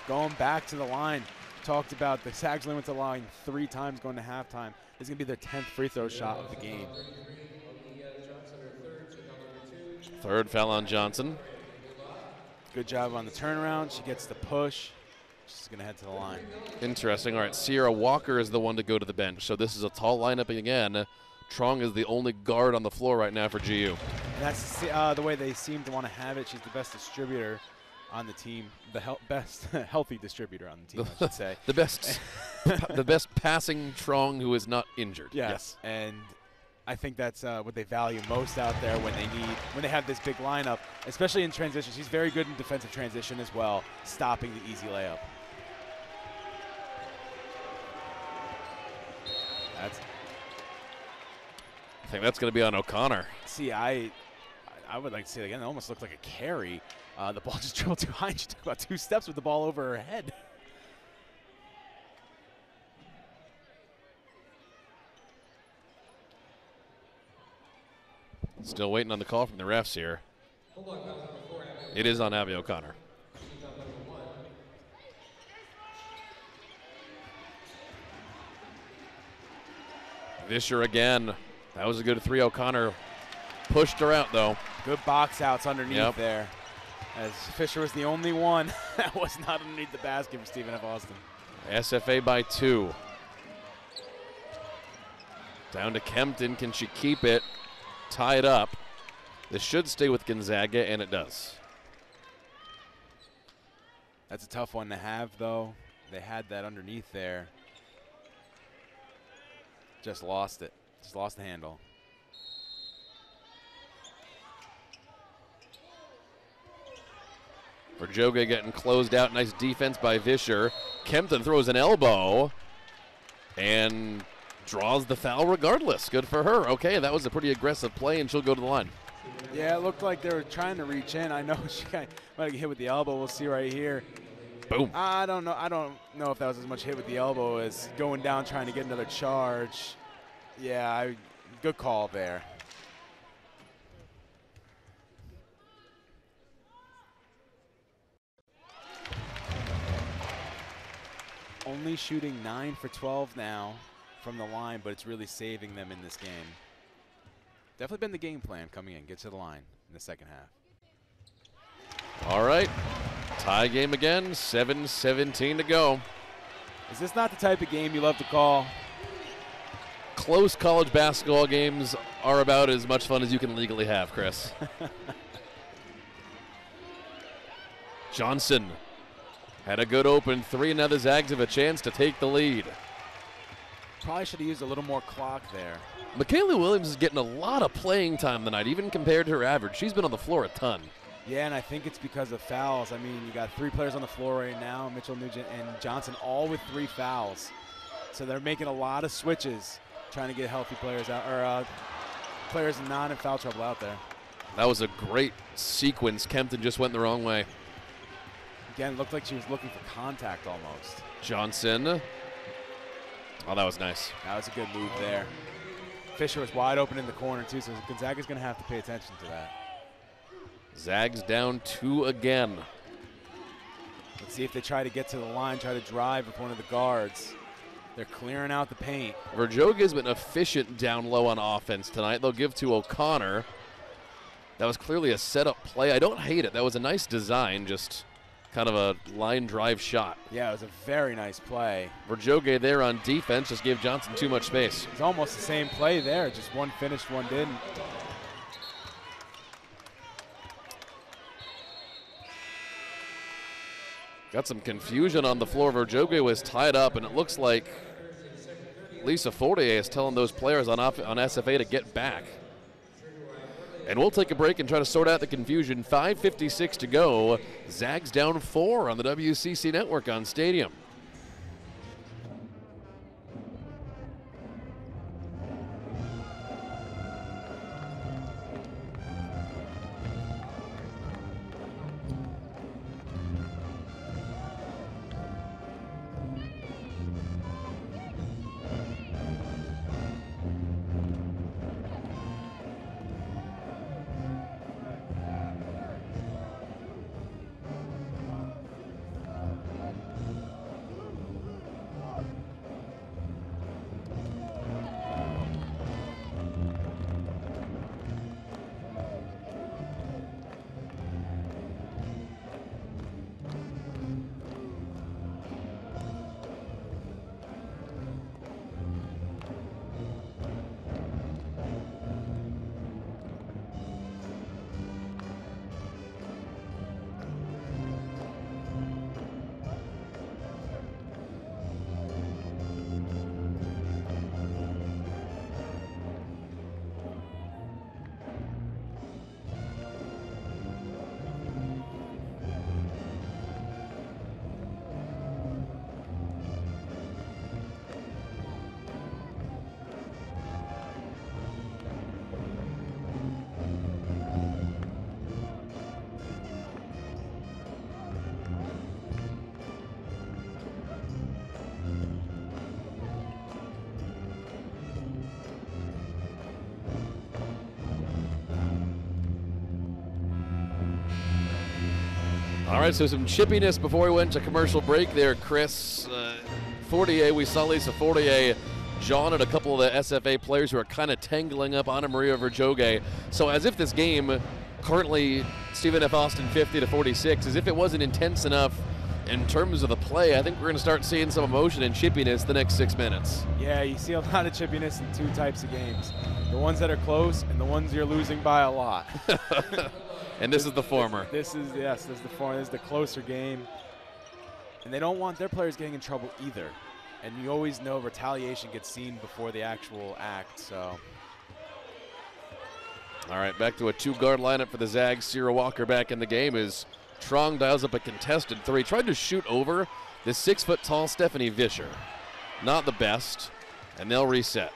Going back to the line. Talked about the Zags went to the line 3 times going to halftime. This is going to be their 10th free throw shot of the game. 3rd foul on Johnson. Good job on the turnaround. She gets the push. She's going to head to the line. Interesting. All right, Sierra Walker is the one to go to the bench. So this is a tall lineup again. Trong is the only guard on the floor right now for GU. And that's the way they seem to want to have it. She's the best distributor on the team, the best healthy distributor on the team, I should say. the best passing Trong who is not injured. Yes. And I think that's what they value most out there when they have this big lineup, especially in transition. She's very good in defensive transition as well, stopping the easy layup. I think that's going to be on O'Connor. See, I would like to see it again. It almost looked like a carry. The ball just dribbled too high, and she took about 2 steps with the ball over her head. Still waiting on the call from the refs here. It is on Abby O'Connor. Vischer again. That was a good 3. O'Connor pushed her out, though. Good box outs underneath there. As Fisher was the only one that was not underneath the basket for Stephen F. Austin. SFA by 2. Down to Kempton. Can she keep it? Tie it up. This should stay with Gonzaga, and it does. That's a tough one to have, though. They had that underneath there. Just lost it. Just lost the handle. Verjoga getting closed out. Nice defense by Vischer. Kempton throws an elbow and draws the foul regardless. Good for her. Okay, that was a pretty aggressive play, and she'll go to the line. Yeah, it looked like they were trying to reach in. I know she might get hit with the elbow. We'll see right here. Boom. I don't know if that was as much hit with the elbow as going down trying to get another charge. Yeah, good call there. Only shooting 9 for 12 now from the line, but it's really saving them in this game. Definitely been the game plan coming in. Get to the line in the second half. All right. Tie game again. 7:17 to go. Is this not the type of game you love to call? Close college basketball games are about as much fun as you can legally have, Chris. Johnson had a good open three. Now the Zags have a chance to take the lead. Probably should have used a little more clock there. Michaela Williams is getting a lot of playing time tonight, even compared to her average. She's been on the floor a ton. Yeah, and I think it's because of fouls. I mean, you got 3 players on the floor right now, Mitchell, Nugent, and Johnson, all with 3 fouls. So they're making a lot of switches, trying to get healthy players out, or players not in foul trouble out there. That was a great sequence. Kempton just went the wrong way. Again, looked like she was looking for contact almost. Johnson. Oh, that was nice. That was a good move there. Fisher was wide open in the corner, too, so Gonzaga's going to have to pay attention to that. Zags down 2 again. Let's see if they try to get to the line, try to drive with one of the guards. They're clearing out the paint. Verjoga's been efficient down low on offense tonight. They'll give to O'Connor. That was clearly a setup play. I don't hate it. That was a nice design, just kind of a line drive shot. Yeah, it was a very nice play. Verjoga there on defense just gave Johnson too much space. It's almost the same play there, just one finished, one didn't. Got some confusion on the floor. Verjoga was tied up, and it looks like Lisa Fortier is telling those players on SFA to get back. And we'll take a break and try to sort out the confusion. 5:56 to go. Zags down 4 on the WCC network on Stadium. All right, so some chippiness before we went to commercial break there, Chris. Fortier, we saw Lisa Fortier John and a couple of the SFA players who are kind of tangling up Anna Maria Verjoga. So as if this game, currently Stephen F. Austin 50-46, as if it wasn't intense enough in terms of the play, I think we're going to start seeing some emotion and chippiness the next 6 minutes. Yeah, you see a lot of chippiness in 2 types of games. The ones that are close and the ones you're losing by a lot. And this is the former. This is the former. This is the closer game. And they don't want their players getting in trouble either. And you always know retaliation gets seen before the actual act, so. All right, back to a 2-guard lineup for the Zags. Sierra Walker back in the game as Trong dials up a contested three. Tried to shoot over the 6-foot-tall Stephanie Vischer. Not the best, and they'll reset.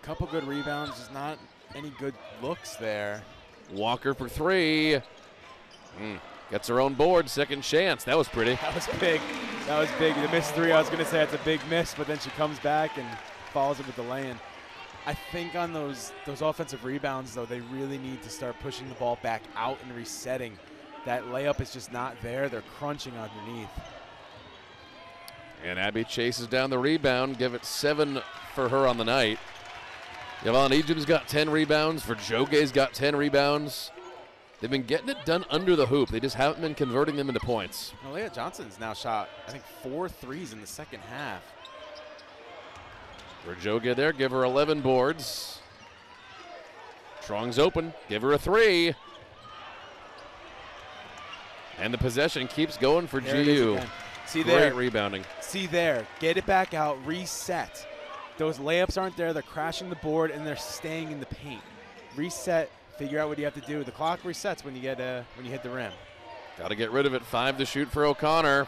Couple good rebounds, just not any good looks there. Walker for three. Gets her own board, second chance. That was pretty. That was big. That was big. The missed three, I was going to say it's a big miss, but then she comes back and follows it with the lay-in. I think on those offensive rebounds, though, they really need to start pushing the ball back out and resetting. That layup is just not there. They're crunching underneath. And Abby chases down the rebound. Give it 7 for her on the night. Yvonne Ejim's got 10 rebounds. Verjoge's got 10 rebounds. They've been getting it done under the hoop. They just haven't been converting them into points. Well, Leah Johnson's now shot, I think, 4 threes in the second half. Verjoge there, give her 11 boards. Trong's open, give her a 3. And the possession keeps going for GU. See there. Great rebounding. See there, get it back out, reset. Those layups aren't there, they're crashing the board and they're staying in the paint. Reset, figure out what you have to do. The clock resets when you hit the rim. Got to get rid of it, 5 to shoot for O'Connor.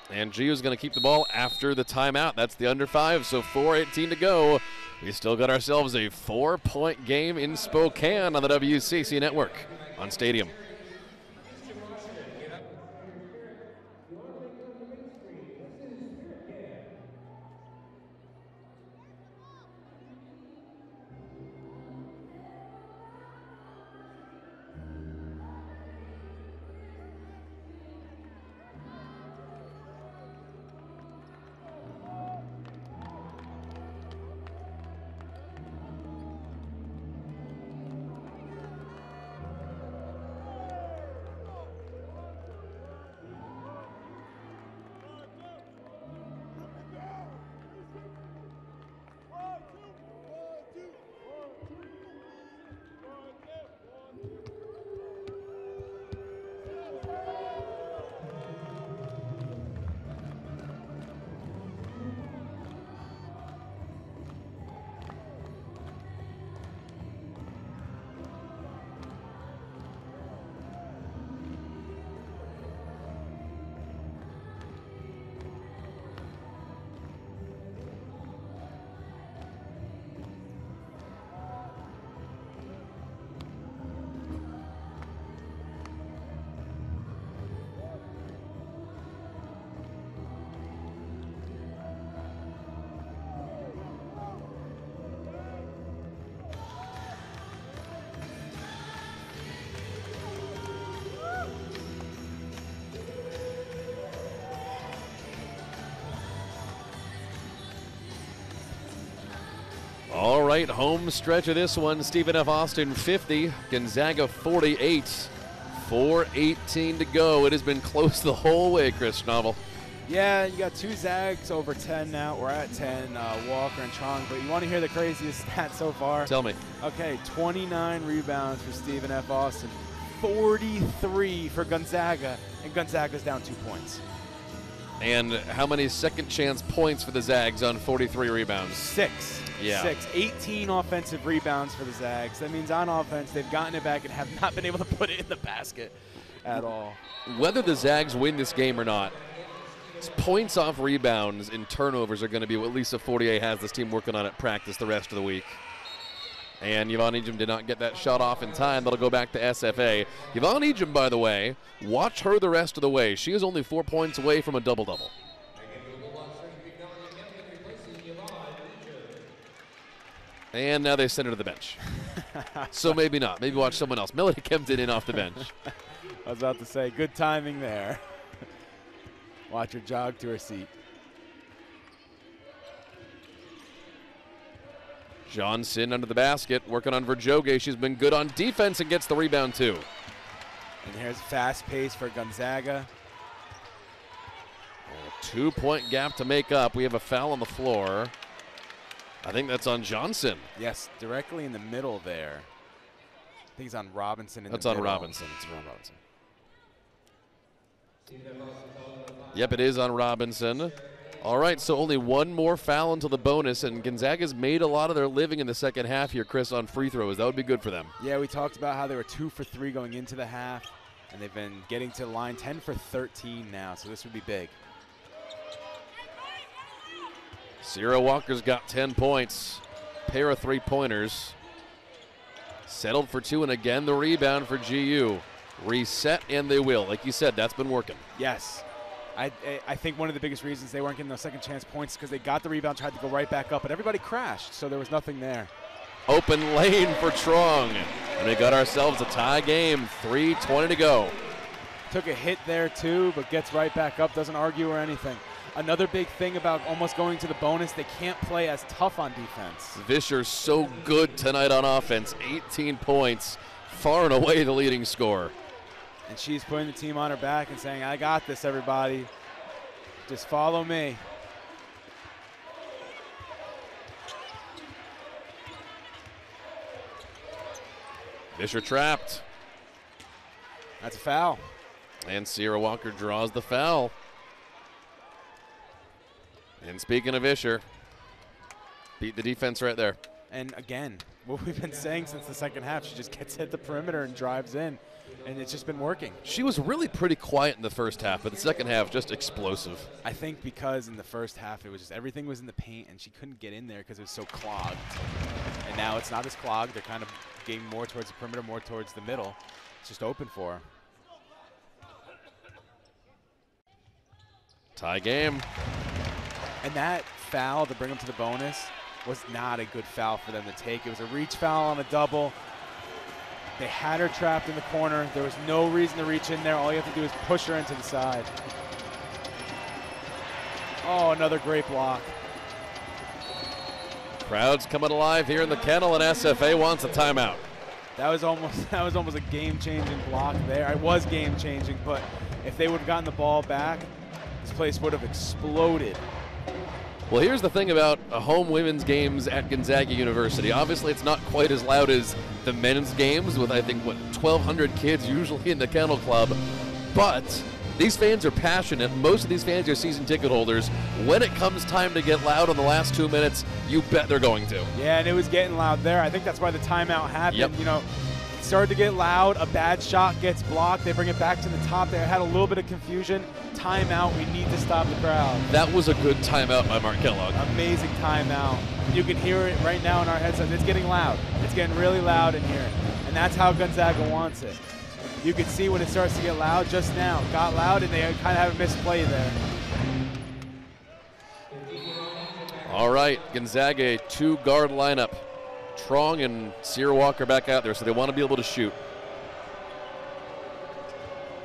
And GU's going to keep the ball after the timeout. That's the under 5, so 4:18 to go. We still got ourselves a 4-point game in Spokane on the WCC network on Stadium. All right, home stretch of this one. Stephen F. Austin 50, Gonzaga 48. 4:18 to go. It has been close the whole way, Chris Schnabel. Yeah, you got 2 Zags over 10 now. We're at 10, Walker and Trong. But you want to hear the craziest stat so far? Tell me. Okay, 29 rebounds for Stephen F. Austin, 43 for Gonzaga, and Gonzaga's down 2 points. And how many second chance points for the Zags on 43 rebounds? 6. Yeah. 6. 18 offensive rebounds for the Zags. That means on offense, they've gotten it back and have not been able to put it in the basket at all. Whether the Zags win this game or not, points off rebounds and turnovers are going to be what Lisa Fortier has this team working on at practice the rest of the week. And Yvonne Ejim did not get that shot off in time. That'll go back to SFA. Yvonne Ejim, by the way, watch her the rest of the way. She is only 4 points away from a double-double. And now they send her to the bench. So maybe not. Maybe watch someone else. Melody Kempton in off the bench. I was about to say, good timing there. Watch her jog to her seat. Johnson under the basket, working on Verjoge. She's been good on defense and gets the rebound too. And here's fast pace for Gonzaga. A 2-point gap to make up. We have a foul on the floor. I think that's on Johnson. Yes, directly in the middle there. I think it's on Robinson. That's on Robinson. It's on Robinson. Yep, it is on Robinson. All right, so only one more foul until the bonus, and Gonzaga's made a lot of their living in the second half here, Chris, on free throws. That would be good for them. Yeah, we talked about how they were 2 for 3 going into the half, and they've been getting to the line 10 for 13 now, so this would be big. Sierra Walker's got 10 points, pair of three-pointers. Settled for 2, and again the rebound for GU. Reset, and they will. Like you said, that's been working. Yes. I think one of the biggest reasons they weren't getting those second chance points is because they got the rebound, tried to go right back up, but everybody crashed, so there was nothing there. Open lane for Trong, and we got ourselves a tie game, 3:20 to go. Took a hit there too, but gets right back up, doesn't argue or anything. Another big thing about almost going to the bonus, they can't play as tough on defense. Vischer's so good tonight on offense, 18 points, far and away the leading scorer. And she's putting the team on her back and saying, I got this, everybody. Just follow me. Vischer trapped. That's a foul. And Sierra Walker draws the foul. And speaking of Vischer, beat the defense right there. And again, what we've been saying since the second half, she just gets hit the perimeter and drives in. And it's just been working. She was really pretty quiet in the first half, but the second half just explosive. I think because in the first half it was just everything was in the paint and she couldn't get in there because it was so clogged. And now it's not as clogged. They're kind of getting more towards the perimeter, more towards the middle. It's just open for her. Tie game. And that foul to bring them to the bonus was not a good foul for them to take. It was a reach foul on a double. They had her trapped in the corner. There was no reason to reach in there. All you have to do is push her into the side. Oh, another great block. Crowd's coming alive here in the kennel, and SFA wants a timeout. That was almost a game-changing block there. It was game-changing, but if they would have gotten the ball back, this place would have exploded. Well, here's the thing about home women's games at Gonzaga University. Obviously, it's not quite as loud as the men's games with, I think, 1,200 kids usually in the Kennel Club. But these fans are passionate. Most of these fans are season ticket holders. When it comes time to get loud in the last 2 minutes, you bet they're going to. Yeah, and it was getting loud there. I think that's why the timeout happened. Yep. You know, it started to get loud. A bad shot gets blocked. They bring it back to the top. They had a little bit of confusion. Timeout. We need to stop the crowd. That was a good timeout by Mark Kellogg. Amazing timeout. You can hear it right now in our headsets. It's getting loud. It's getting really loud in here. And that's how Gonzaga wants it. You can see when it starts to get loud just now. Got loud and they kind of have a misplay there. All right, Gonzaga, a two-guard lineup. Trong and Sierra Walker back out there, so they want to be able to shoot.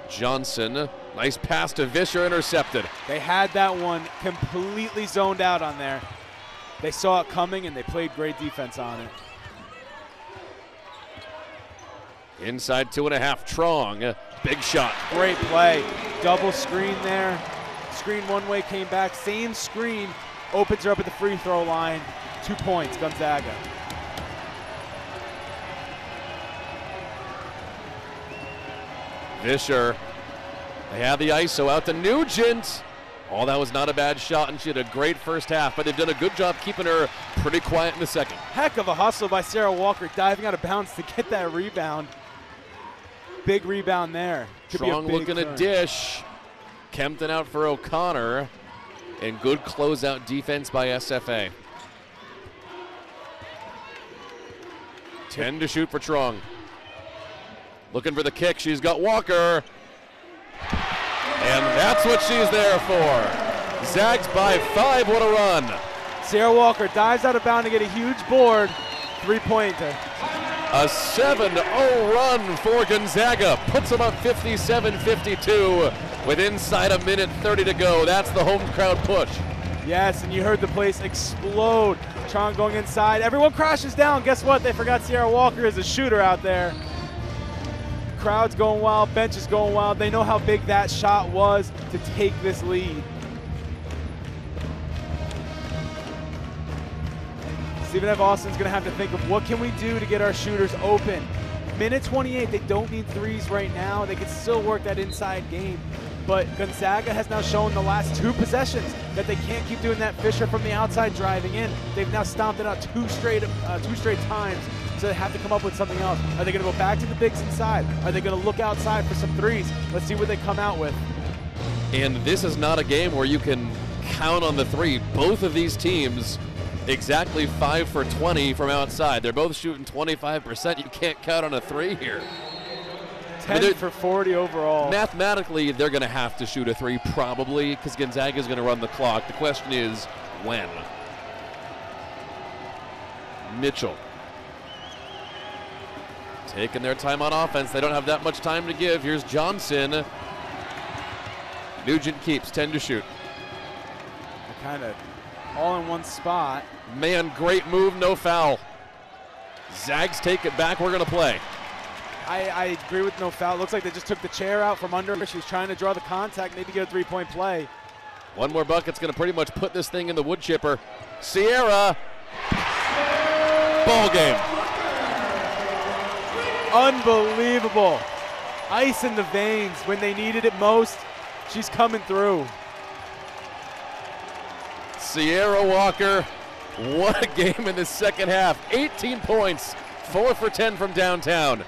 Johnson, nice pass to Vischer, intercepted. They had that one completely zoned out on there. They saw it coming and they played great defense on it. Inside 2.5, Trong, big shot. Great play, double screen there. Screen one way, came back, same screen, opens her up at the free throw line. 2 points, Gonzaga. Vischer, they have the ISO out to Nugent. Oh, that was not a bad shot, and she had a great first half, but they've done a good job keeping her pretty quiet in the second. Heck of a hustle by Sierra Walker, diving out of bounds to get that rebound. Big rebound there. Strong looking to dish. Kempton out for O'Connor, and good closeout defense by SFA. 10 to shoot for Trong. Looking for the kick, she's got Walker. And that's what she's there for. Zags by 5, what a run. Sierra Walker dives out of bounds to get a huge board. 3-pointer. A 7-0 run for Gonzaga. Puts them up 57-52 with inside a minute 30 to go. That's the home crowd push. Yes, and you heard the place explode. Trong going inside. Everyone crashes down. Guess what? They forgot Sierra Walker is a shooter out there. Crowd's going wild, bench is going wild. They know how big that shot was to take this lead. Stephen F. Austin's gonna have to think of what can we do to get our shooters open. Minute 28, they don't need threes right now. They can still work that inside game. But Gonzaga has now shown the last 2 possessions that they can't keep doing that Fisher from the outside driving in. They've now stomped it out two straight times, so they have to come up with something else. Are they going to go back to the bigs inside? Are they going to look outside for some threes? Let's see what they come out with. And this is not a game where you can count on the three. Both of these teams exactly 5 for 20 from outside. They're both shooting 25%. You can't count on a three here. 10 for 40 overall. Mathematically, they're going to have to shoot a three probably because Gonzaga is going to run the clock. The question is when. Mitchell taking their time on offense. They don't have that much time to give. Here's Johnson. Nugent keeps 10 to shoot. They're kind of all in one spot. Man, great move, no foul. Zags take it back. We're going to play. I agree with no foul. It looks like they just took the chair out from under her. She was trying to draw the contact, maybe get a three-point play. One more bucket's going to pretty much put this thing in the wood chipper. Sierra. Ball game. Unbelievable. Ice in the veins when they needed it most. She's coming through. Sierra Walker, what a game in the second half. 18 points, 4 for 10 from downtown.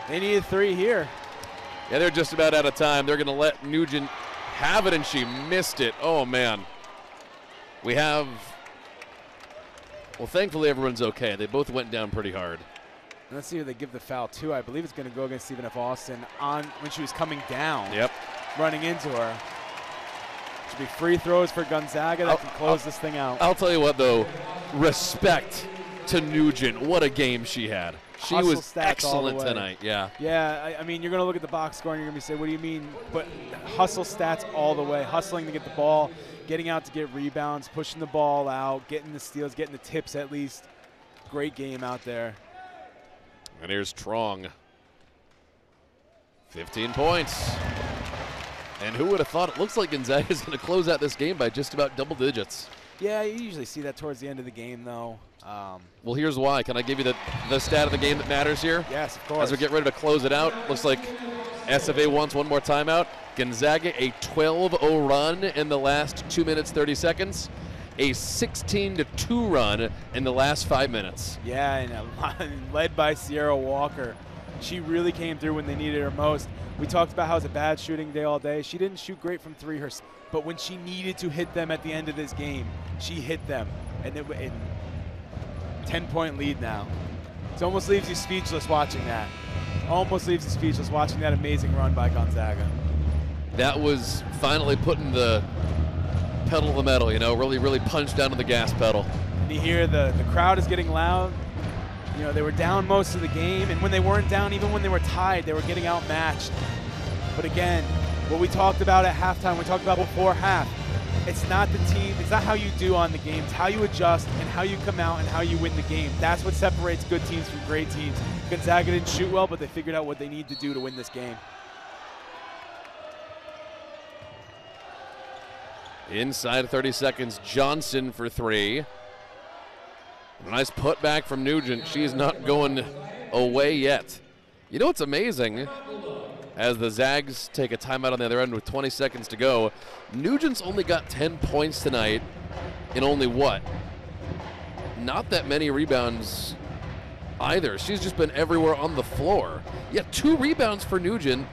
They need a three here. Yeah, they're just about out of time. They're going to let Nugent have it, and she missed it. Oh, man. We have, well, thankfully everyone's okay. They both went down pretty hard. Let's see who they give the foul to. I believe it's going to go against Stephen F. Austin on when she was coming down. Yep. Running into her. Should be free throws for Gonzaga that can close this thing out. I'll tell you what, though. Respect to Nugent. What a game she had. She Hustle was stats excellent tonight, yeah. Yeah, I mean, you're going to look at the box score and you're going to say, what do you mean? But hustle stats all the way. Hustling to get the ball, getting out to get rebounds, pushing the ball out, getting the steals, getting the tips at least. Great game out there. And here's Trong. 15 points. And who would have thought? It looks like Gonzaga is going to close out this game by just about double digits. Yeah, you usually see that towards the end of the game, though. Well, here's why. Can I give you the stat of the game that matters here? Yes, of course. As we get ready to close it out, looks like SFA wants one more timeout. Gonzaga, a 12-0 run in the last 2 minutes, 30 seconds. A 16-2 run in the last 5 minutes. Yeah, and led by Sierra Walker. She really came through when they needed her most. We talked about how it was a bad shooting day all day. She didn't shoot great from three herself, but when she needed to hit them at the end of this game, she hit them. And 10-point lead now. It almost leaves you speechless watching that. Almost leaves you speechless watching that amazing run by Gonzaga. That was finally putting the pedal to the metal, you know, really punched down to the gas pedal. And you hear the crowd is getting loud. You know, they were down most of the game, and when they weren't down, even when they were tied, they were getting outmatched. But again, what we talked about at halftime, we talked about before half, it's not the team, it's not how you do on the game, it's how you adjust and how you come out and how you win the game. That's what separates good teams from great teams. Gonzaga didn't shoot well, but they figured out what they need to do to win this game. Inside 30 seconds, Johnson for three. A nice putback from Nugent. She's not going away yet. You know what's amazing? As the Zags take a timeout on the other end with 20 seconds to go, Nugent's only got 10 points tonight in only what? Not that many rebounds either. She's just been everywhere on the floor. Yet 2 rebounds for Nugent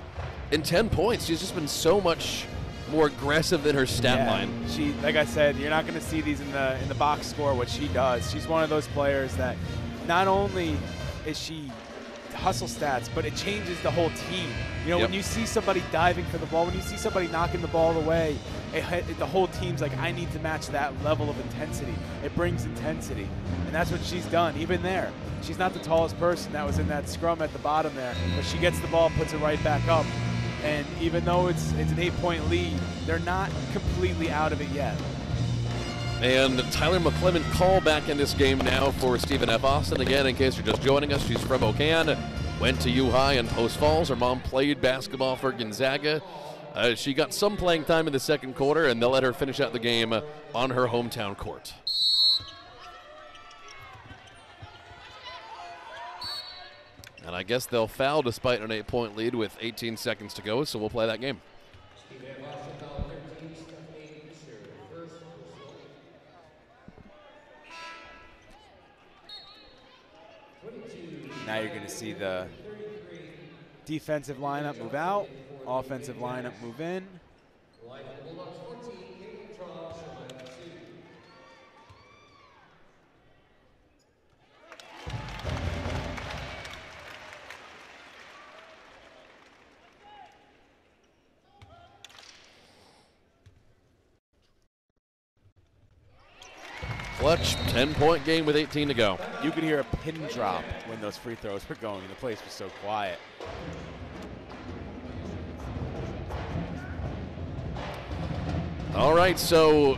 and 10 points. She's just been so much more aggressive than her stat line. She, like I said, you're not going to see these in the box score, what she does. She's one of those players that not only is she hustle stats, but it changes the whole team. You know, when you see somebody diving for the ball, when you see somebody knocking the ball away, the whole team's like, I need to match that level of intensity. It brings intensity, and that's what she's done. Even there, she's not the tallest person that was in that scrum at the bottom there, but she gets the ball, puts it right back up. And even though it's an 8-point lead, they're not completely out of it yet. And Tyler McClement call back in this game now for Stephen F. Austin. Again, in case you're just joining us, she's from Okan, went to U-High in Post Falls. Her mom played basketball for Gonzaga. She got some playing time in the second quarter, and they'll let her finish out the game on her hometown court. And I guess they'll foul despite an 8-point lead with 18 seconds to go, so we'll play that game. Now you're going to see the defensive lineup move out, offensive lineup move in. Clutch, 10-point game with 18 to go. You could hear a pin drop when those free throws were going. The place was so quiet. All right, so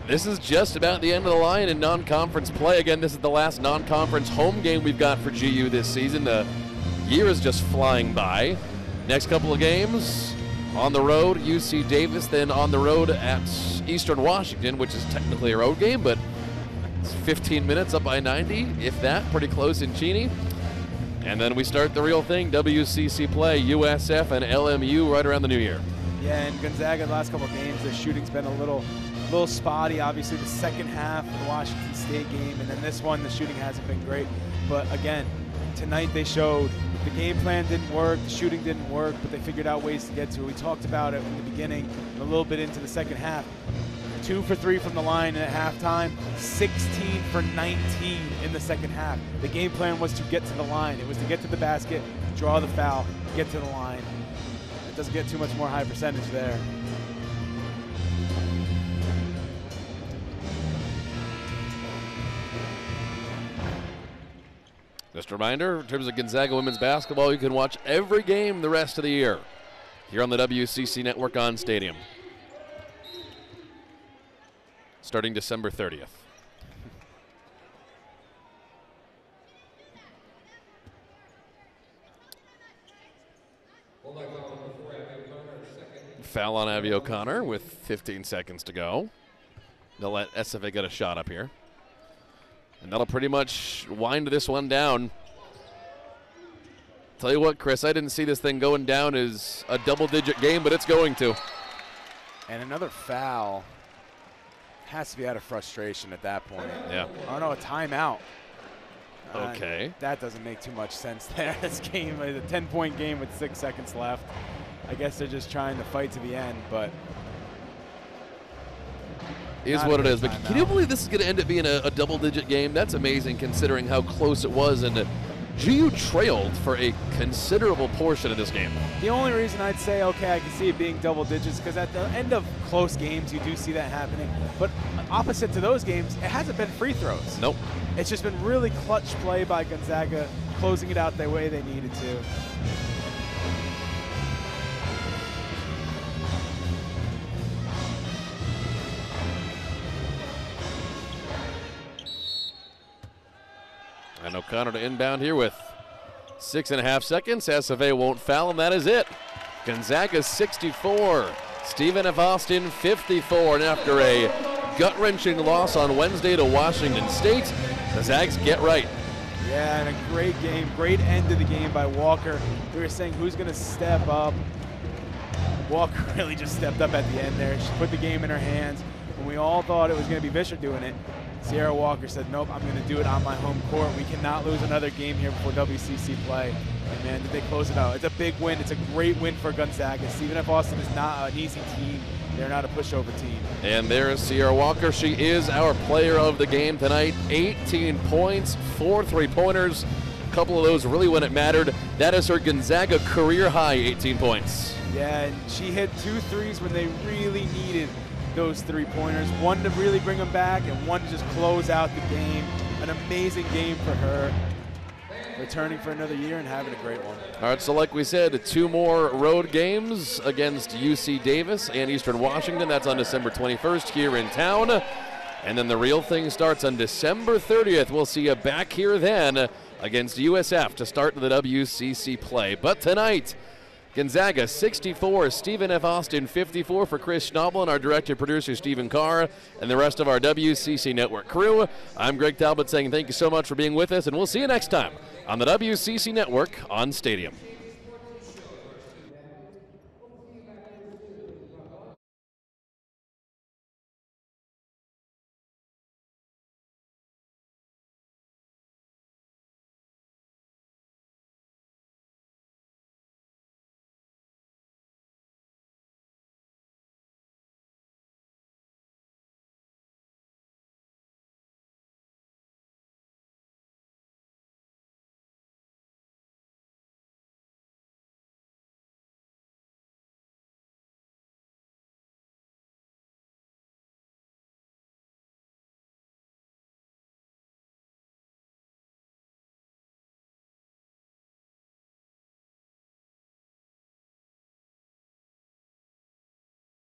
this is just about the end of the line in non-conference play. Again, this is the last non-conference home game we've got for GU this season. The year is just flying by. Next couple of games, on the road, UC Davis, then on the road at Eastern Washington, which is technically a road game, but it's 15 minutes up by 90, if that, pretty close in Cheney. And then we start the real thing, WCC play, USF and LMU right around the new year. Yeah, and Gonzaga, the last couple of games, their shooting's been a little spotty. Obviously, the second half of the Washington State game, and then this one, the shooting hasn't been great. But again, tonight they showed the game plan didn't work, the shooting didn't work, but they figured out ways to get to it. We talked about it in the beginning, a little bit into the second half. 2 for 3 from the line at halftime, 16 for 19 in the second half. The game plan was to get to the line. It was to get to the basket, draw the foul, get to the line. It doesn't get too much more high percentage there. Just a reminder, in terms of Gonzaga women's basketball, you can watch every game the rest of the year here on the WCC Network on Stadium, starting December 30th. Foul on Abby O'Connor with 15 seconds to go. They'll let SFA get a shot up here. And that'll pretty much wind this one down. Tell you what, Chris, I didn't see this thing going down as a double-digit game, but it's going to. And another foul. Has to be out of frustration at that point. Yeah. Oh, no, a timeout. Okay. That doesn't make too much sense there. This game is a 10-point game with 6 seconds left. I guess they're just trying to fight to the end, but is what it is. But can you believe this is going to end up being a double-digit game? That's amazing considering how close it was, and GU trailed for a considerable portion of this game. The only reason I'd say, okay, I can see it being double digits, because at the end of close games, you do see that happening. But opposite to those games, it hasn't been free throws. Nope. It's just been really clutch play by Gonzaga, closing it out the way they needed to. And O'Connor to inbound here with 6.5 seconds. SFA won't foul, and that is it. Gonzaga 64, Stephen F. Austin 54. And after a gut-wrenching loss on Wednesday to Washington State, the Zags get right. Yeah, and a great game, great end of the game by Walker. We were saying who's going to step up. Walker really just stepped up at the end there. She put the game in her hands. When we all thought it was going to be Vischer doing it, Sierra Walker said, nope, I'm going to do it on my home court. We cannot lose another game here before WCC play. And, man, did they close it out. It's a big win. It's a great win for Gonzaga. Stephen F. Austin is not an easy team. They're not a pushover team. And there is Sierra Walker. She is our player of the game tonight. 18 points, 4 3-pointers. A couple of those really when it mattered. That is her Gonzaga career-high 18 points. Yeah, and she hit 2 threes when they really needed those 3-pointers. One to really bring them back and one to just close out the game. An amazing game for her. Returning for another year and having a great one. All right, so like we said, 2 more road games against UC Davis and Eastern Washington. That's on December 21st here in town. And then the real thing starts on December 30th. We'll see you back here then against USF to start the WCC play. But tonight, Gonzaga 64, Stephen F. Austin 54 for Chris Schnabel and our director-producer Stephen Carr and the rest of our WCC Network crew. I'm Greg Talbot saying thank you so much for being with us, and we'll see you next time on the WCC Network on Stadium.